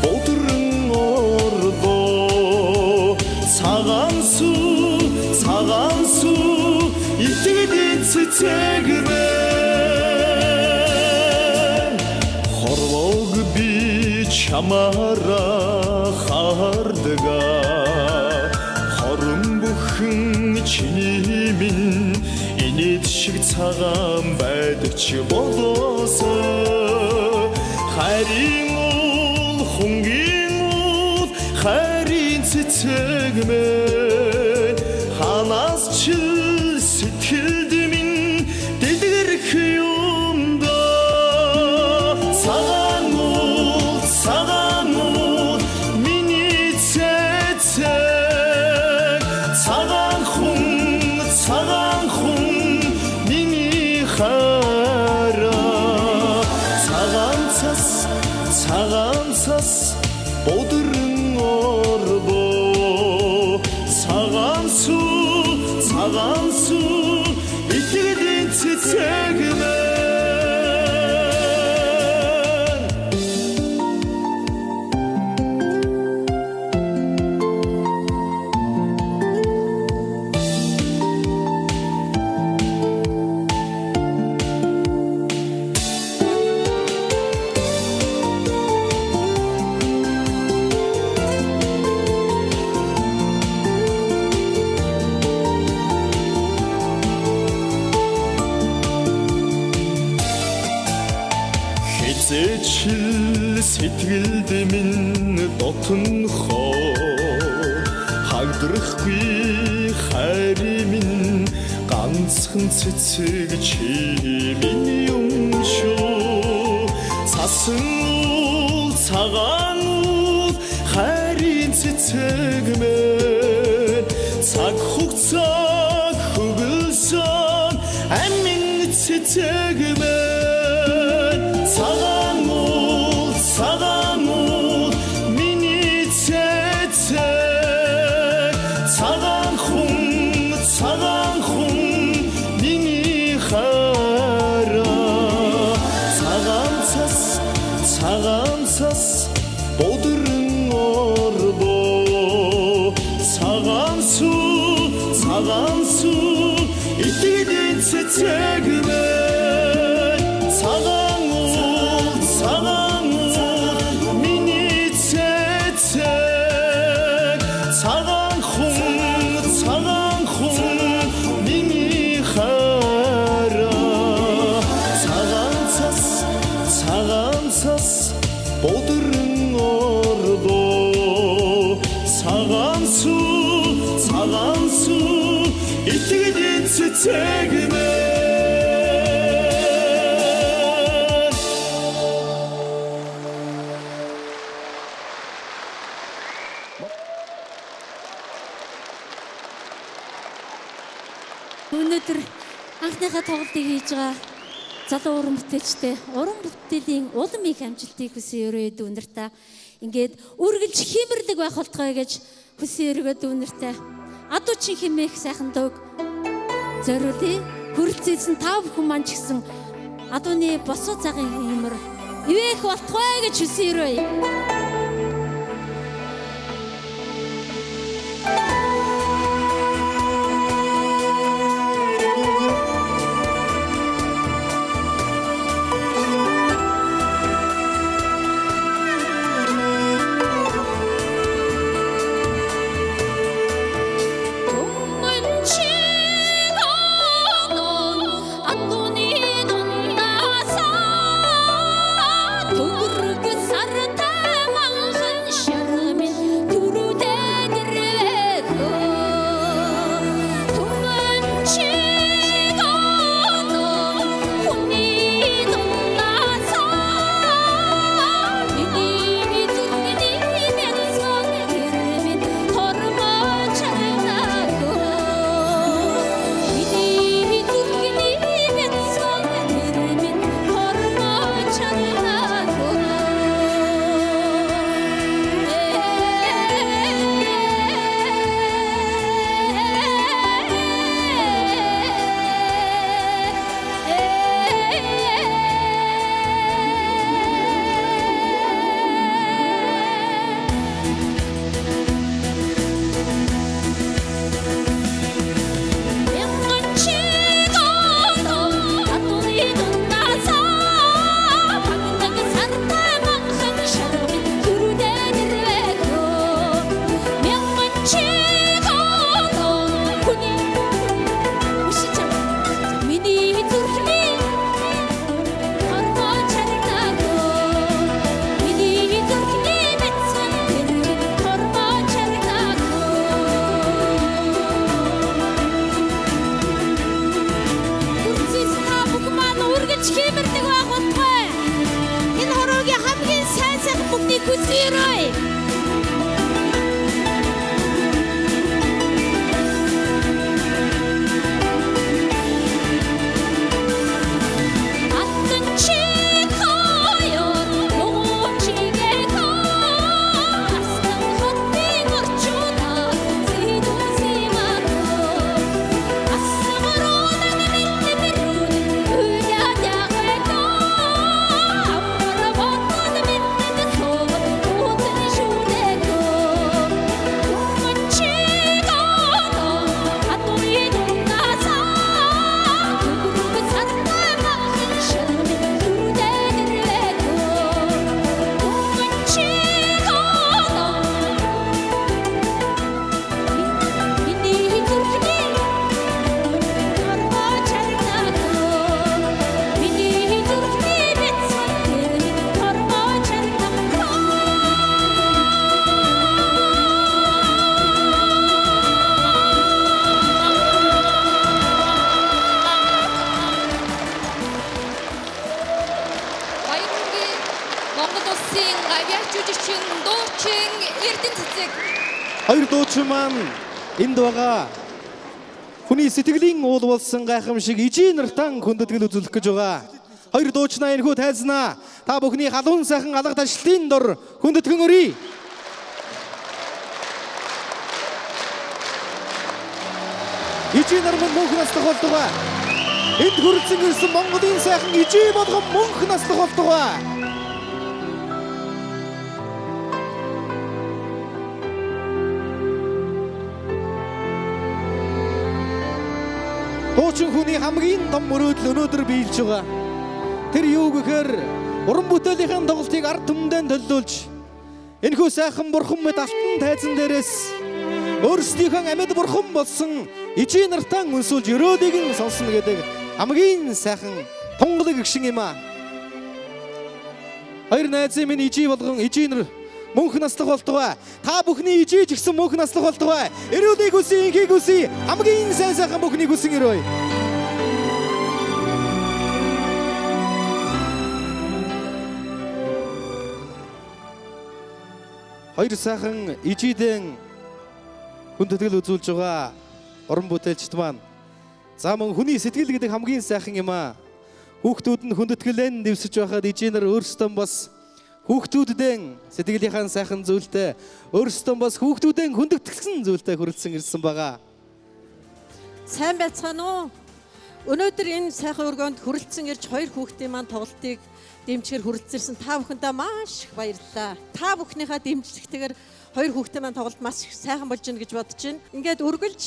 Speaker 7: бодрон ордоо цагаан сүү итгэлийн цэцэгмээр хорлог би чамаараа хардаг хорон бүхэн чиний минь инээд шиг цагаан байдаг ч болоосоо хайрын уул хунгийн уул хайрын цэцэгмээр ханаас ч сэтгэлд минь дэлгэрэх юм доо цагаан уул миний цэцэг цагаан хүн миний хайраа цагаан цас бодрон ордоо цагаан сүү итгэлийн цэцэгмээр Хизээчл сэтгэлд минь дотнохоо хагдрахгүй хайрын минь ганцхан цэцэг чи миний юм шүү цасан уул цагаан уул хайрын цэцэгмээр цаг хугацаа хөгөлсөн амин цэцэгмээр цагаан уул миний цэцэг цагаан хүн миний хайраа цагаан цас бодрон ордоо цагаан сүү итгэлийн цэцэгмээр цагаан уул миний цэцэг цагаан хүн миний хайраа цагаан цас бодрон ордоо цагаан сүү итгэлийн цэцэг минь
Speaker 5: Өнөөдөр анхныхаа тоглолтыг хийж байгаа залуу уран бүтээлчтэй уран бүтээлийн улам их амжилтыг хүсэн өрөөд үнэртэ. Ингээд үргэлж химэрлэг байх болтгой гэж хүсэн өрөөд үнэртэ. Адуучин химээх сайхан дөг зориулъя. Хүрэлцээсэн та бүхэн маань ч гэсэн адууны босоо цагын химэр ивээх болтгой гэж хүсэн өрөөе.
Speaker 3: Хоёр дуучин маань энд байгаа хүний сэтгэлийн уул болсон гайхамшиг ижийн нартан хүндэтгэл үзүүлэх гэж байгаа. Хоёр дуучнаа энэхүү тайзнаа та бүхний халуун сайхан алга ташлтын дор хүндэтгэн өрье. Ижийн нар мөнх наслах болтугай. Энд хүрэлцэн ирсэн Монголын сайхан ижий болгон мөнх наслах болтугай. Дуучин хүний хамгийн том мөрөөдөл өнөөдөр биелж байгаа. Тэр юу гэхээр уран бүтээлийн тоглолтыг ард түмэндээ төлөөлж энэхүү сайхан бурхан мэт алтан тайзан дээрээс өөрсдийнхөө амьд бурхан болсон ижийн нартан өнсүүлж өрөөлийг нь сонсно гэдэг хамгийн сайхан тунгалаг гişin юм аа. Хоёр найзын минь ижий болгон ижийн нар мөнх наслах болтугай. Та бүхний ижиж гисэн мөнх наслах болтугай. Эрүүлийг үсий, инхийг үсий. Хамгийн сайн сайхан бүхнийг үсэн ирвэ. Хоёр сайхан ижидэн хүндэтгэл үзүүлж байгаа уран бүтээлчд маань. За мөн хүний сэтгэл гэдэг хамгийн сайхан юм аа. Хүүхдүүд нь хүндэтгэлэн дэвсэж байхад ижийнэр өөрсдөө бас хүүхдүүддэн сэтгэлийнхэн сайхан зүйлтэй өөрсдөө бас хүүхдүүдэн хүндэтгсэн зүйлтэй хүрэлцэн ирсэн байгаа.
Speaker 8: Сайн байцгаана уу? Өнөөдөр энэ сайхан өргөнд хүрэлцэн ирж хоёр хүүхдийн маань тоглолтыг дэмжихэр хүрэлцэрсэн та бүхэндээ маш их баярлалаа. Та бүхнийхээ дэмжлэгтэйгээр хоёр хүүхдийн маань тоглолт маш их сайхан болж гин гэж бодож байна. Ингээд үргэлж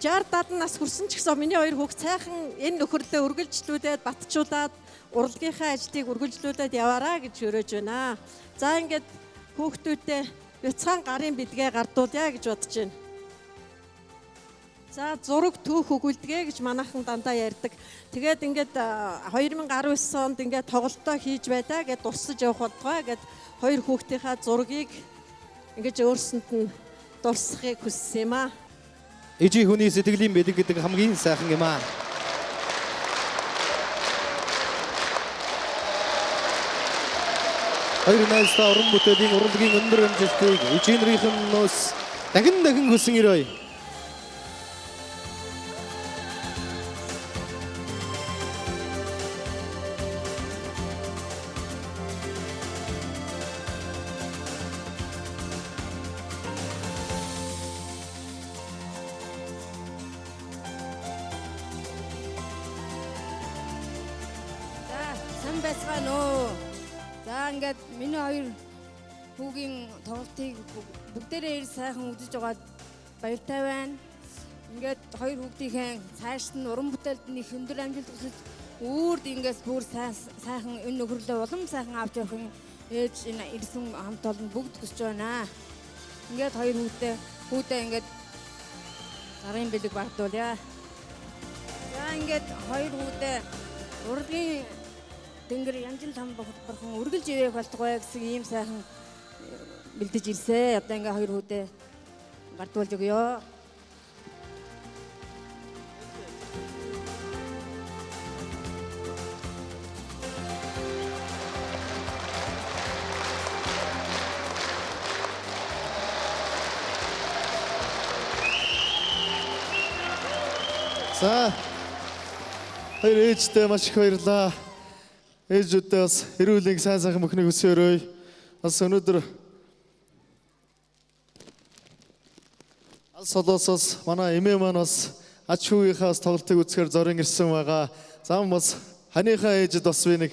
Speaker 8: 60-70 нас хүрсэн ч гэсэн миний хоёр хүүхд сайхан энэ нөхөрлөө үргэлжлүүлээд батжуулаад урлагийнхаа ажлыг үргэлжлүүлээд яваараа гэж хөрөөж байна. За ингээд хүүхдүүдээ бяцхан гарын бэлгээ гардуулъя гэж бодож байна. За зураг түүх өгүүлдэгэ гэж манайхан дандаа ярьдаг. Тэгээд ингээд 2019 онд ингээд тоглолтоо хийж байдаа гэд дуусаж явах болтугай гэд хоёр хүүхдийнхаа зургийг ингээд өөрсөнд нь дурсахыг хүссэн юм аа.
Speaker 3: Ижи хүний сэтгэлийн бэлэг гэдэг хамгийн сайхан юм аа. Хоёр найзтай уран бүтээлийн урлагийн өндөр амжилтыг ижинэрийнхэн нөөс дахин хүсэн ирвэ.
Speaker 9: Сайн байцгаана уу. За ингээд миний хоёр хүүгийн тоглолтыг бүгдээрээ ир сайхан үзэж байгаад баяртай байна. Ингээд хоёр хүүхдийнхээ цааш нь уран бүтээлд нэг өндөр амжилт хүсэж үрд ингээс бүр сайхан энэ нөхөрлөө улам сайхан авч явахын ээж энэ ирсэн хамт олон бүгд хүсэж байна. Ингээд хоёр хүүхдээ ингээд гарын бэлэг бартуулъя. За ингээд хоёр хүүхдээ урлагийн тэнгэр янжин там бурхан үргэлж ивэх болтугай гэсэн ийм сайхан бэлдэж ирсэ. Одоо ингээ хоёр хүүтэй гардуулж өгье.
Speaker 6: За хоёр ээжтэй маш их баярлалаа. Ээжүүдээ бас эрүүлийн сайн сайхан бүхнийг өсөөрэй. Бас өнөөдөр алс солоосоос манай эмээ маань бас ач хүүгийнхаа тоглолтыг үзэхээр зорин ирсэн байгаа. Зам бас ханыхаа ээжэд бас би нэг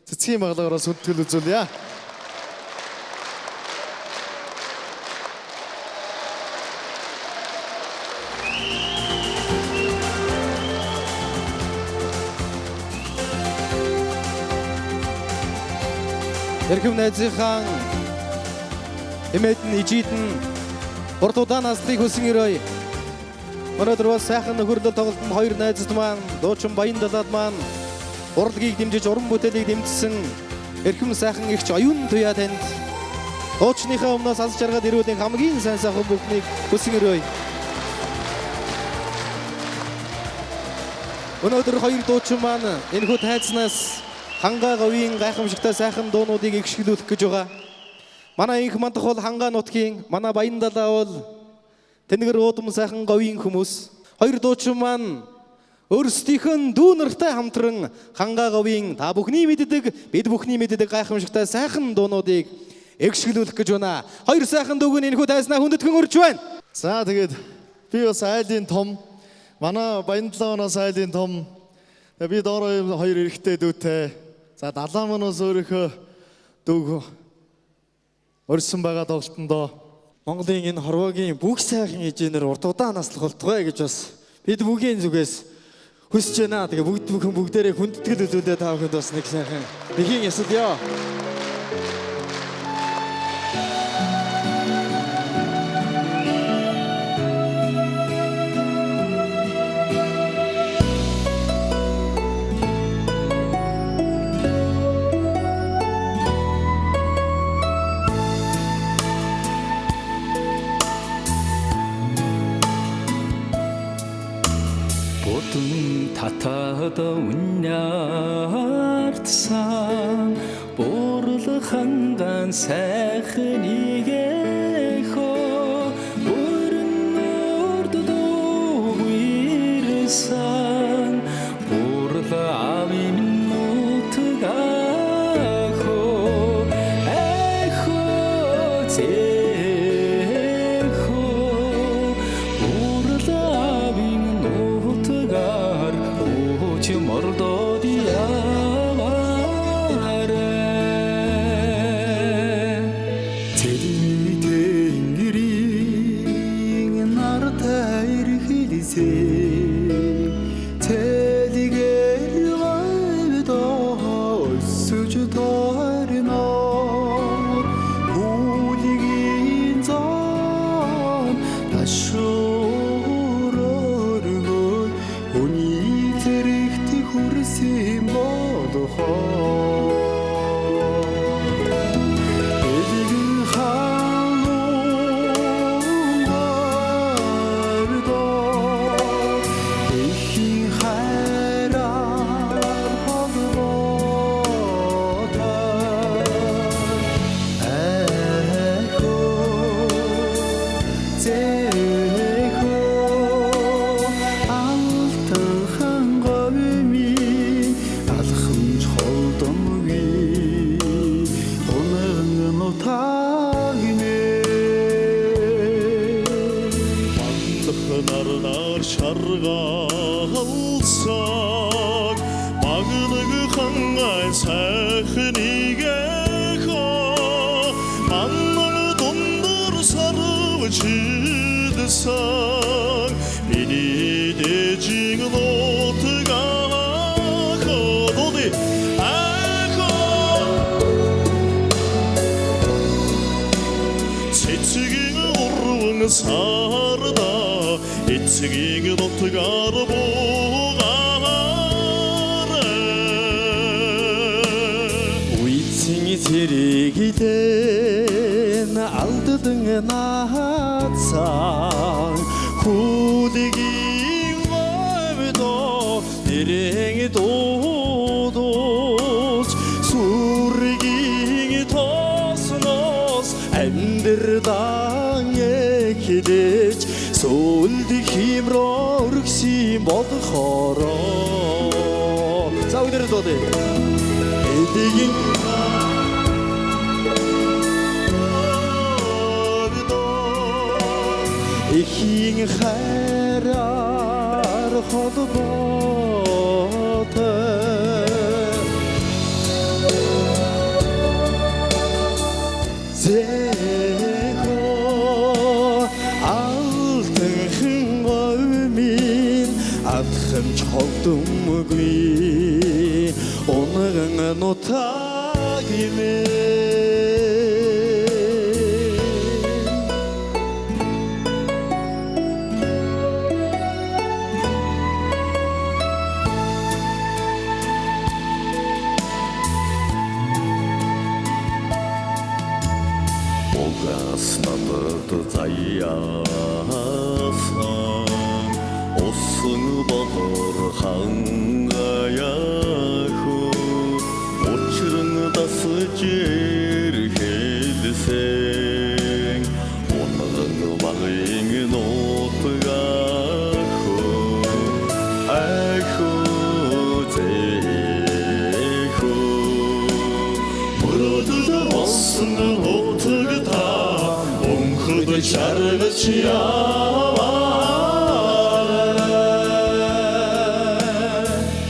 Speaker 6: цэцгийн баглагаараас хүндэтгэл үзүүлье.
Speaker 3: Эрхэм найзынхан эмээд нь ижид нь урд удаан наслыг хүсэн ирвэ. Өнөөдөр бас сайхан нөхөрлөл тоглолтод хоёр найзад маань дуучин Баян далаад маань урлагийг дэмжиж уран бүтээлийг дэмжсэн эрхэм сайхан ихч оюун туяа танд дуучныхаа өмнөөс аз жаргал ирүүлэн хамгийн сайн сайхан бүхнийг хүсэн ирвэ. Өнөөдөр хоёр дуучин маань энэхүү тайзнаас Хангаа говийн гайхамшигтай сайхан дуунуудыг игшгэлүүлэх гэж байгаа. Манай инх мандах бол Хангаа нутгийн, манай Баян далаа бол тэнгэр уудам сайхан говийн хүмүүс. Хоёр дуучин маань өөрсдийнх нь дүү нартай хамтран Хангаа говийн та бүхний мэддэг, бид бүхний мэддэг гайхамшигтай сайхан дуунуудыг игшгэлүүлэх гэж байна. Хоёр сайхан дүүг нь энэхүү тайзнаа хүндэтгэн өрж байна.
Speaker 6: За тэгээд би бас айлын том, манай Баян далаанаас айлын том, би доороо хоёр эрэгтэй дүүтэй. За далаа манаас өөрийнхөө дүүг өрсөн байгаа тоглолтондоо
Speaker 2: Монголын энэ хорвоогийн бүх сайхан ижинэр урд удаан наслах болтугай гэж бас бид бүгийн зүгээс хүсэж байна. Тэгээ бүгдээрээ хүндэтгэл үзүүлээ та бүхэнд бас нэг сайхан нэгийн ясалё.
Speaker 10: Өвдөн татаад үнняртсан Бурл ханган сайхан игэхөө Бүрэн ордод уирсан Бурл авим нутгахөө Эхөө зэхөө Бурл авим нутгаар Ууч мордод яваарэ Тэнгэрийн нартай ирхэлсэн Тэлгээр гайвдоо өсөж таарна Хүлгийн зам ташууроргой Хүний зэрэгт хүрсэн бодохоо Элгэн хаалгарда Эхийн хайраар холбоотой Эхөө зэхөө алтхан говьми алхамж холдомгүй Унаган нутагнэ
Speaker 7: Нар шаргаалсаг Магнаг хангай сайхан игэхөө Маннан дундур сарвчидсан Миний дэжин нутгахөө Доди Цэцгийн урван сарда Эцгийн нутгаар буугаарэ
Speaker 2: Үйцэн зэрэгилэн алддан наацсан Хүлгийн говьдоо нэрэн дуудуулж Сүргийн тоосноос амьдралаа эхлэж Сүлд химроо өргсөн болохоороо За өдөр дуудъя Эдийн Эхийн хайраар холбоотой Зэхөө алтхан говьмин адхамж холдомгүй Унаган нутагнэ
Speaker 7: Угас надад заяасан Усан бохор хангаяхөө Учран дасж ирхэлсэн Унаган багын нутгахөө Эхөө зэхөө Мөрөдөл болсон нутагта Өнхөд шаргаж яваарэ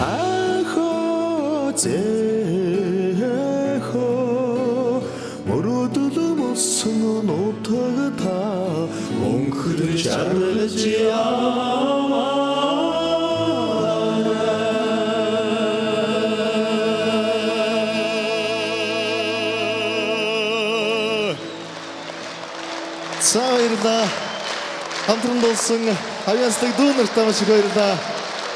Speaker 6: Ахоо зэхөө мөрөдөл болсон нутагта
Speaker 7: Өнхөд шаргаж яваарэ
Speaker 6: За баярлалаа. Хамтран болсон авьяаслаг дүү нартай маш их баярлалаа.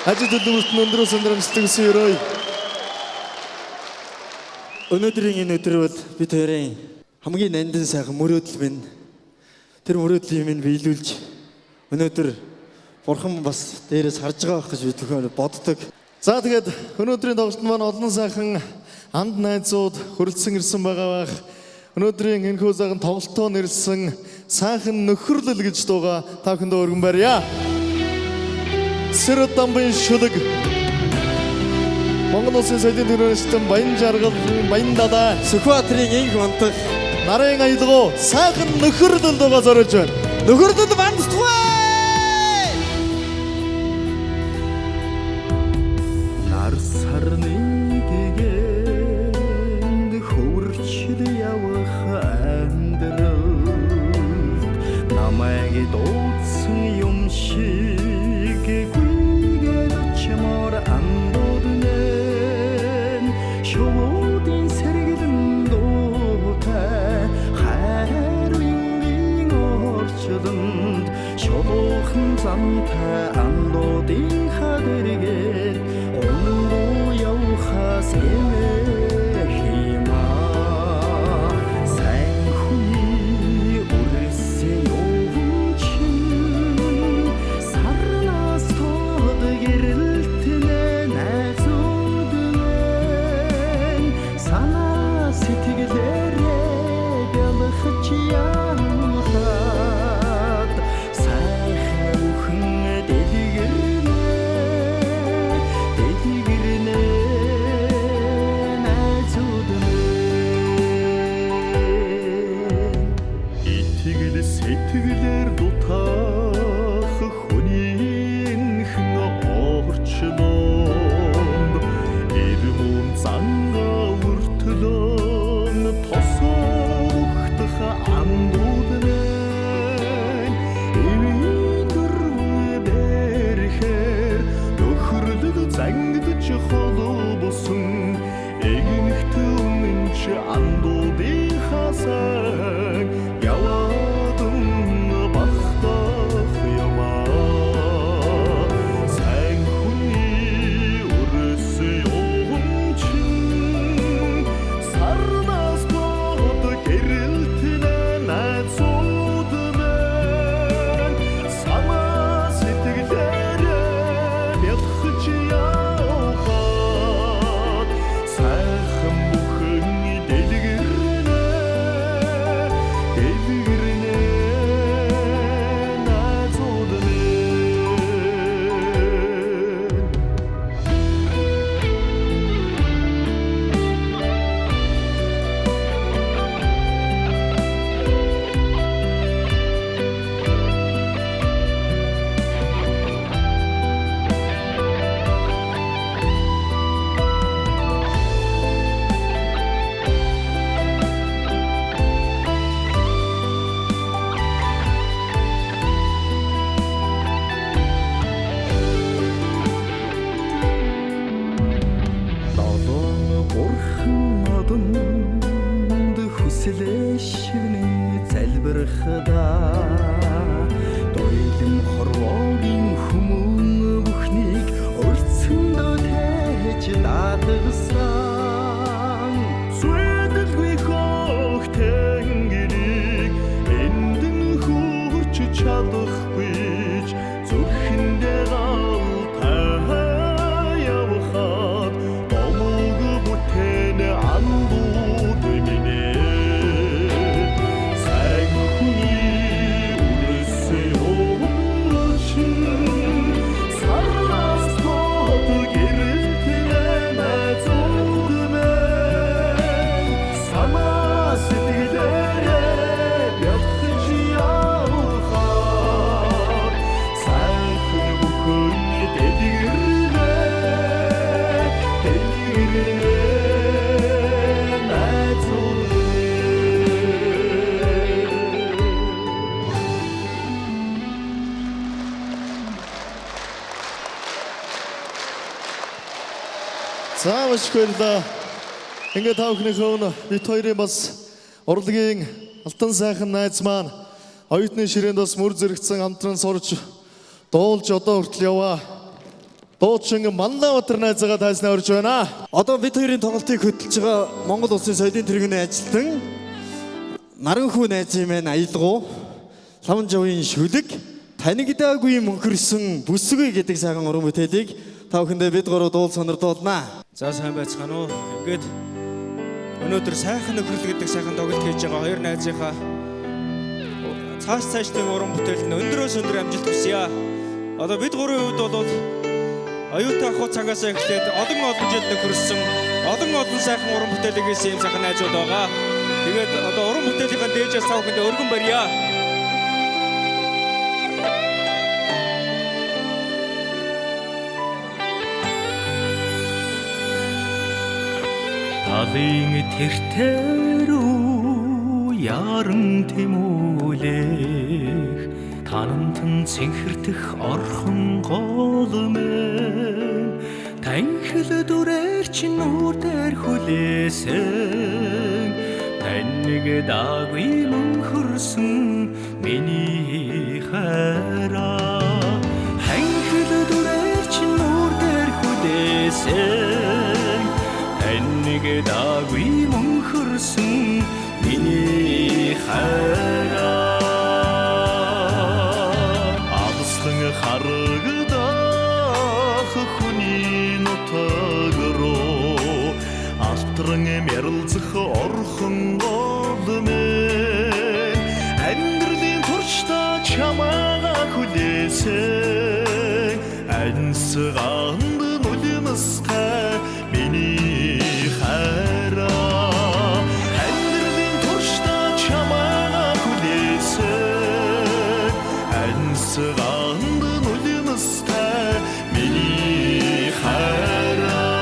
Speaker 6: Ажил төлөвлөлт нь өндрөөс өндрөмжлөлт өсөн өрөөе.
Speaker 2: Өнөөдрийн энэ өдөр бол бид хоёрын хамгийн нандин сайхан мөрөөдөл минь тэр мөрөөдлийг минь биелүүлж өнөөдөр Бурхан бас дээрээс харж байгаа байх гэж би төхөөр боддог.
Speaker 6: За тэгээд өнөөдрийн тоглолтод маань олон сайхан анд найзууд хүрэлцэн ирсэн байгаа бах. Өнөөдрийн энэхүү цагаан тоглолтоо нэрлсэн сайхан нөхөрлөл гэж дууга та бүхэнд өргөн барья. Сэрэтамбын шүлэг Монгол Улсын соёлын төрөөсдөн баян жаргал, баян дадаа,
Speaker 2: Сүхбаатарын инх онтох
Speaker 6: нарын аялгау сайхан нөхөрлөл дууга зориулж байна.
Speaker 2: нөхөрлөл бандтгай!
Speaker 10: Нар сарны гэгэнд хөвөрчл явах амьдрал намайг дуудсан юм шиг гүйгээд чамаар андууднэн шуудын сэргэлэн дуутай хайрын орчлонд шолоохон замтай андуудын хадэргээд ондоо явахаас эмэх юма сайн хүний үрсэн явуучин сарнаас тод гэрэлтнэ найзууд мэн санаа сэтгэлээрээ бэлхэж явахад сайхан бүхэн дэлгэрнэ найзууд мэн итгэл сэтгэлээр дутах хүнийхэн орчлон ирмүн занга үртлөн тосогдох андууд мэн эвийн дөрвөн бэрхээр нөхөрлөг зангидж холбосон эгнэгт өмнч андуудын хасаг яваадын бахтах ямаа сайн хүний үрсэн явуучин сарнаас тод гэрэлтнэ найзууд мэн санаа сэтгэлээрээ бэлхэж явахад сайхан бүхэн дэлгэрнэ найзууд мэн долоон бурхан модонд хүслээ шивнэн залбирахда дойлон хорвоогийн хүмүүн бүхнийг өрцөндөө тээж даатгасан сүэдэлгүй хох тэнгэрийг эндэн хурч чадахгүйч зүрхэндээ галтай явахад домог бүтээн андууд минь сайн хүний үрсэн явуучин сарнаас тод гэрэлтнэ найзууд мэн санаа сэтгэлээрээ бэлхэж явахад сайхан бүхэн дэлгэрнэ найзууд мэн.
Speaker 6: За маш их баярлалаа. Ингээд та бүхнийхөө өмнө бид хоёрын бас урлагийн алтан сайхан найз маань оюутны ширээнд бас мөр зэрэгцэн хамтран сурч дуулж одоо хүртэл яваа. Дуучин Манлайбаатар найзаагаа тайснаа урьж байна.
Speaker 2: Одоо бид хоёрын тоглолтыг хөтлөж байгаа Монгол Улсын соёлын тэрэгний ажилтан Наранхүү найзын маань аялгау, Лаван жавын шүлэг танигдаагүй мөнхөрсөн бүсгүй гэдэг сайхан уран бүтээлийг та бүхэндээ бид гурав дуул сонирдуулнаа.
Speaker 3: За сайн байцгаана уу. Ингээд өнөөдөр сайхан нөхрөл гэдэг сайхан тоглолт хийж байгаа хоёр найзынхаа цаашдын уран бүтээл нь өндөрөөс өндөр амжилт хүсье. Одоо бид гурвын хувьд бол оюутан ахуй цагаас эхлээд олон жил нөхөрсөн олон сайхан уран бүтээл хийсэн юм сайхан найзууд байгаа. Тэгээд одоо уран бүтээлийнхаа дээжээс та бүхэндээ өргөн барья.
Speaker 7: Талын тэртэрүү яран тэмүүлэх танамтан цэнхэрдэх орхон голмэн танхил дүрээр чин нүүр дээр хүлээсэн таныг дагви мөнхөрсөн миний хайраа танхил дүрээр чин нүүр дээр хүлээсэн таныг дагви мөнхөрсөн миний хайраа алслан харагдах хүний нутагруу алтран мяралзах орхон голмэн амьдралын туршда чамаага хүлээсэн ансгаанд нулимстай миний хайраа амьдралын туршда чамаага хүлээсэн ансгаанд нулимстай миний хайраа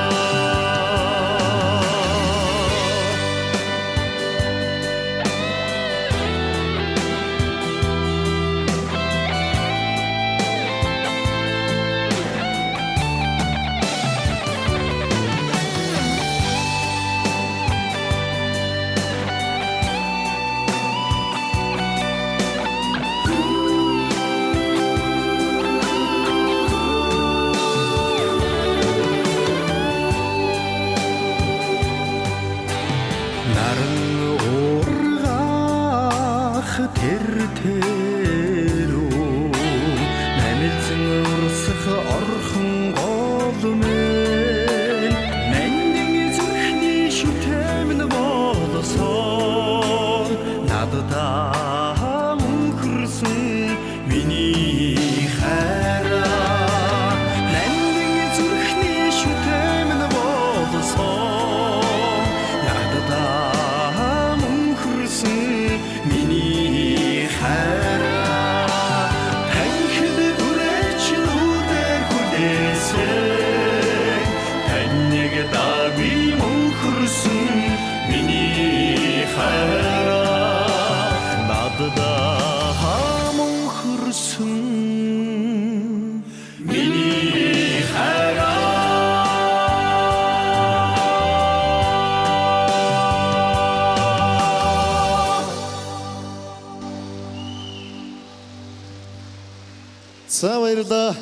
Speaker 6: За баярлалаа.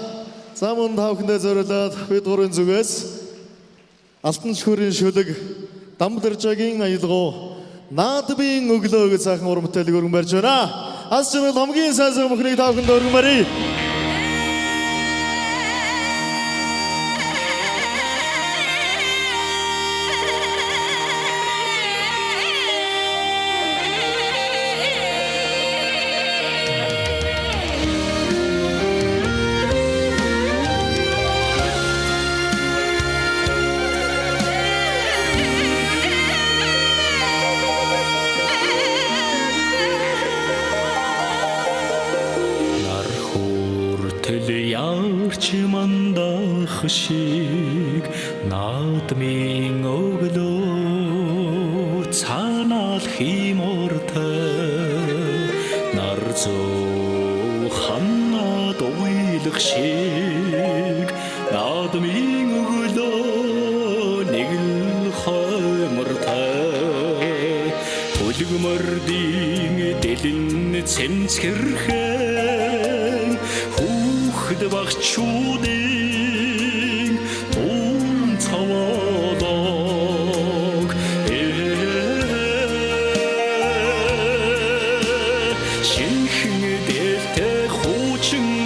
Speaker 6: За мөн та бүхэндээ зориулаад бид гурвын зүгээс Алтан шүрийн шүлэг Дамдаржагийн аялгау наадмын өглөө гэж сайхан уран бүтээлийг өргөн барьж байна. Ас жаргал хамгийн сайн мөхнийг та бүхэнд өргөн барья.
Speaker 7: шиг наадмын өглөө цаанал химортай нар зөө ханаад уйлах шиг наадмын өглөө нэг л хоймортай төлгмөрдийн дэлэн цэмцгэрхэн хүүхэд багчуудын шинхэн дээлтэй хуучин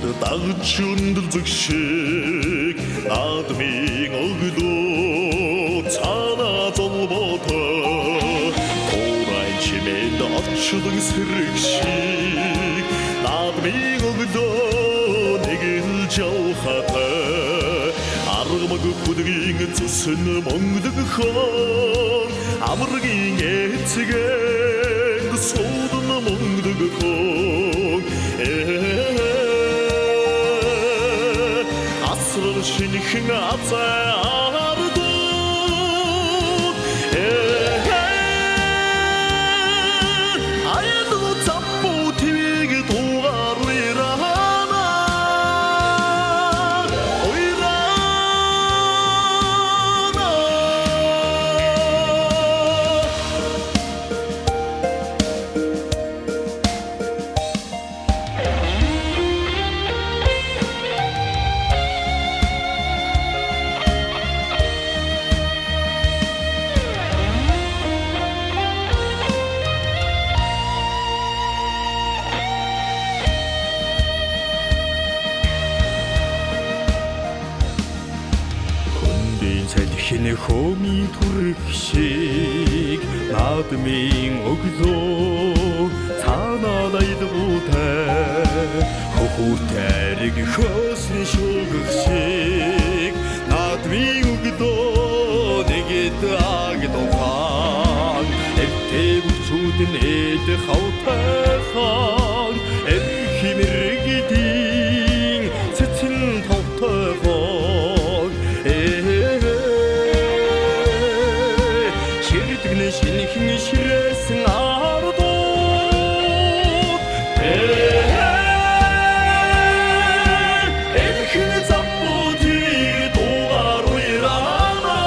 Speaker 7: Тэд дагч өндөр зүгшиг наадмын өгдөө цаана золботой Турай чимээнд орчлог сэрэг шиг наадмын өгдөө нэгэлж явхатай аргамаг бүдгийн зүсэн монгдог хон амргийн эцгээд суудан монгдог хон асрал шинхэн азаардуу аяд цамбуу твиг дугаар уйрана Салхин хөөми түрэх шиг наадмын өглөө цаанаа дайдгуутай хөхүүтэрэг хөөсөн шүгэх шиг наадмын өглөө нэгэд агдохан эвтэй бүчүүдэн эд хавтайхан химэрэгдийн цэцэн тавтайхан шинхэн ширээсэн ардууд элхэн замбуудыг дугаар уйрана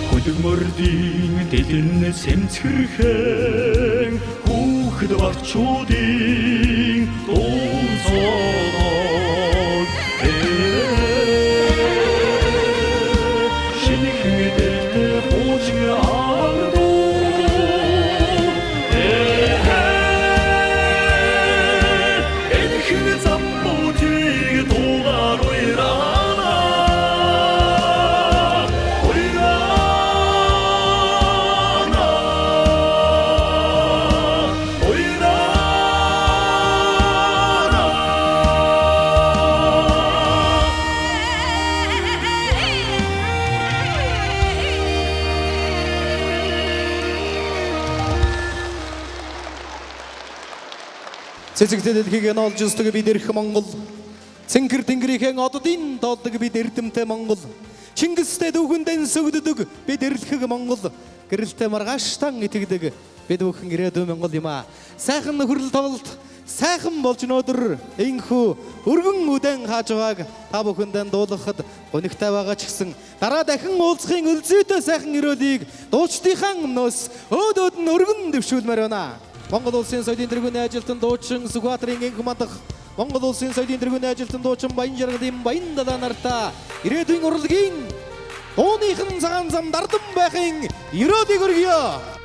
Speaker 7: хөдөлмөрдийн дэлэн сэмцгэрхэн хүүхэд барчуудын дуусоо
Speaker 3: Цэцэгтэй дэлхийг олж үздэг бид эрх Монгол. Цэнгэр тэнгэрийн оддын тоолдог бид эрдэмтэй Монгол. Чингистэй дүүхэндэн сүгддэг бид эрлэхэг Монгол. Гэрэлтэй маргааштан итгэдэг бид бүхэн ирээдүйн Монгол юм аа. Сайхан нөхрөл тоглолт сайхан болж өнөөдөр энхүү өргөн үдэн хааж байгааг та бүхэндээ дуулгахад гонигтай байгаа ч гэсэн дараа дахин уулзахын өлзөөтэй сайхан өрөөлийг дуучдынхаа өмнөөс өөдөөд нь өргөн дэвшүүлмээр байна. Монгол улсын соёлын тэргүүний ажилтан дуучин Сүхбаатарын энх мандах Монгол улсын соёлын тэргүүний ажилтан дуучин Баян жаргалын Баян далаа нартаа ирээдүйн урлагийн ууныхын цагаан зам дардан байхын өрөөлийг өргөё.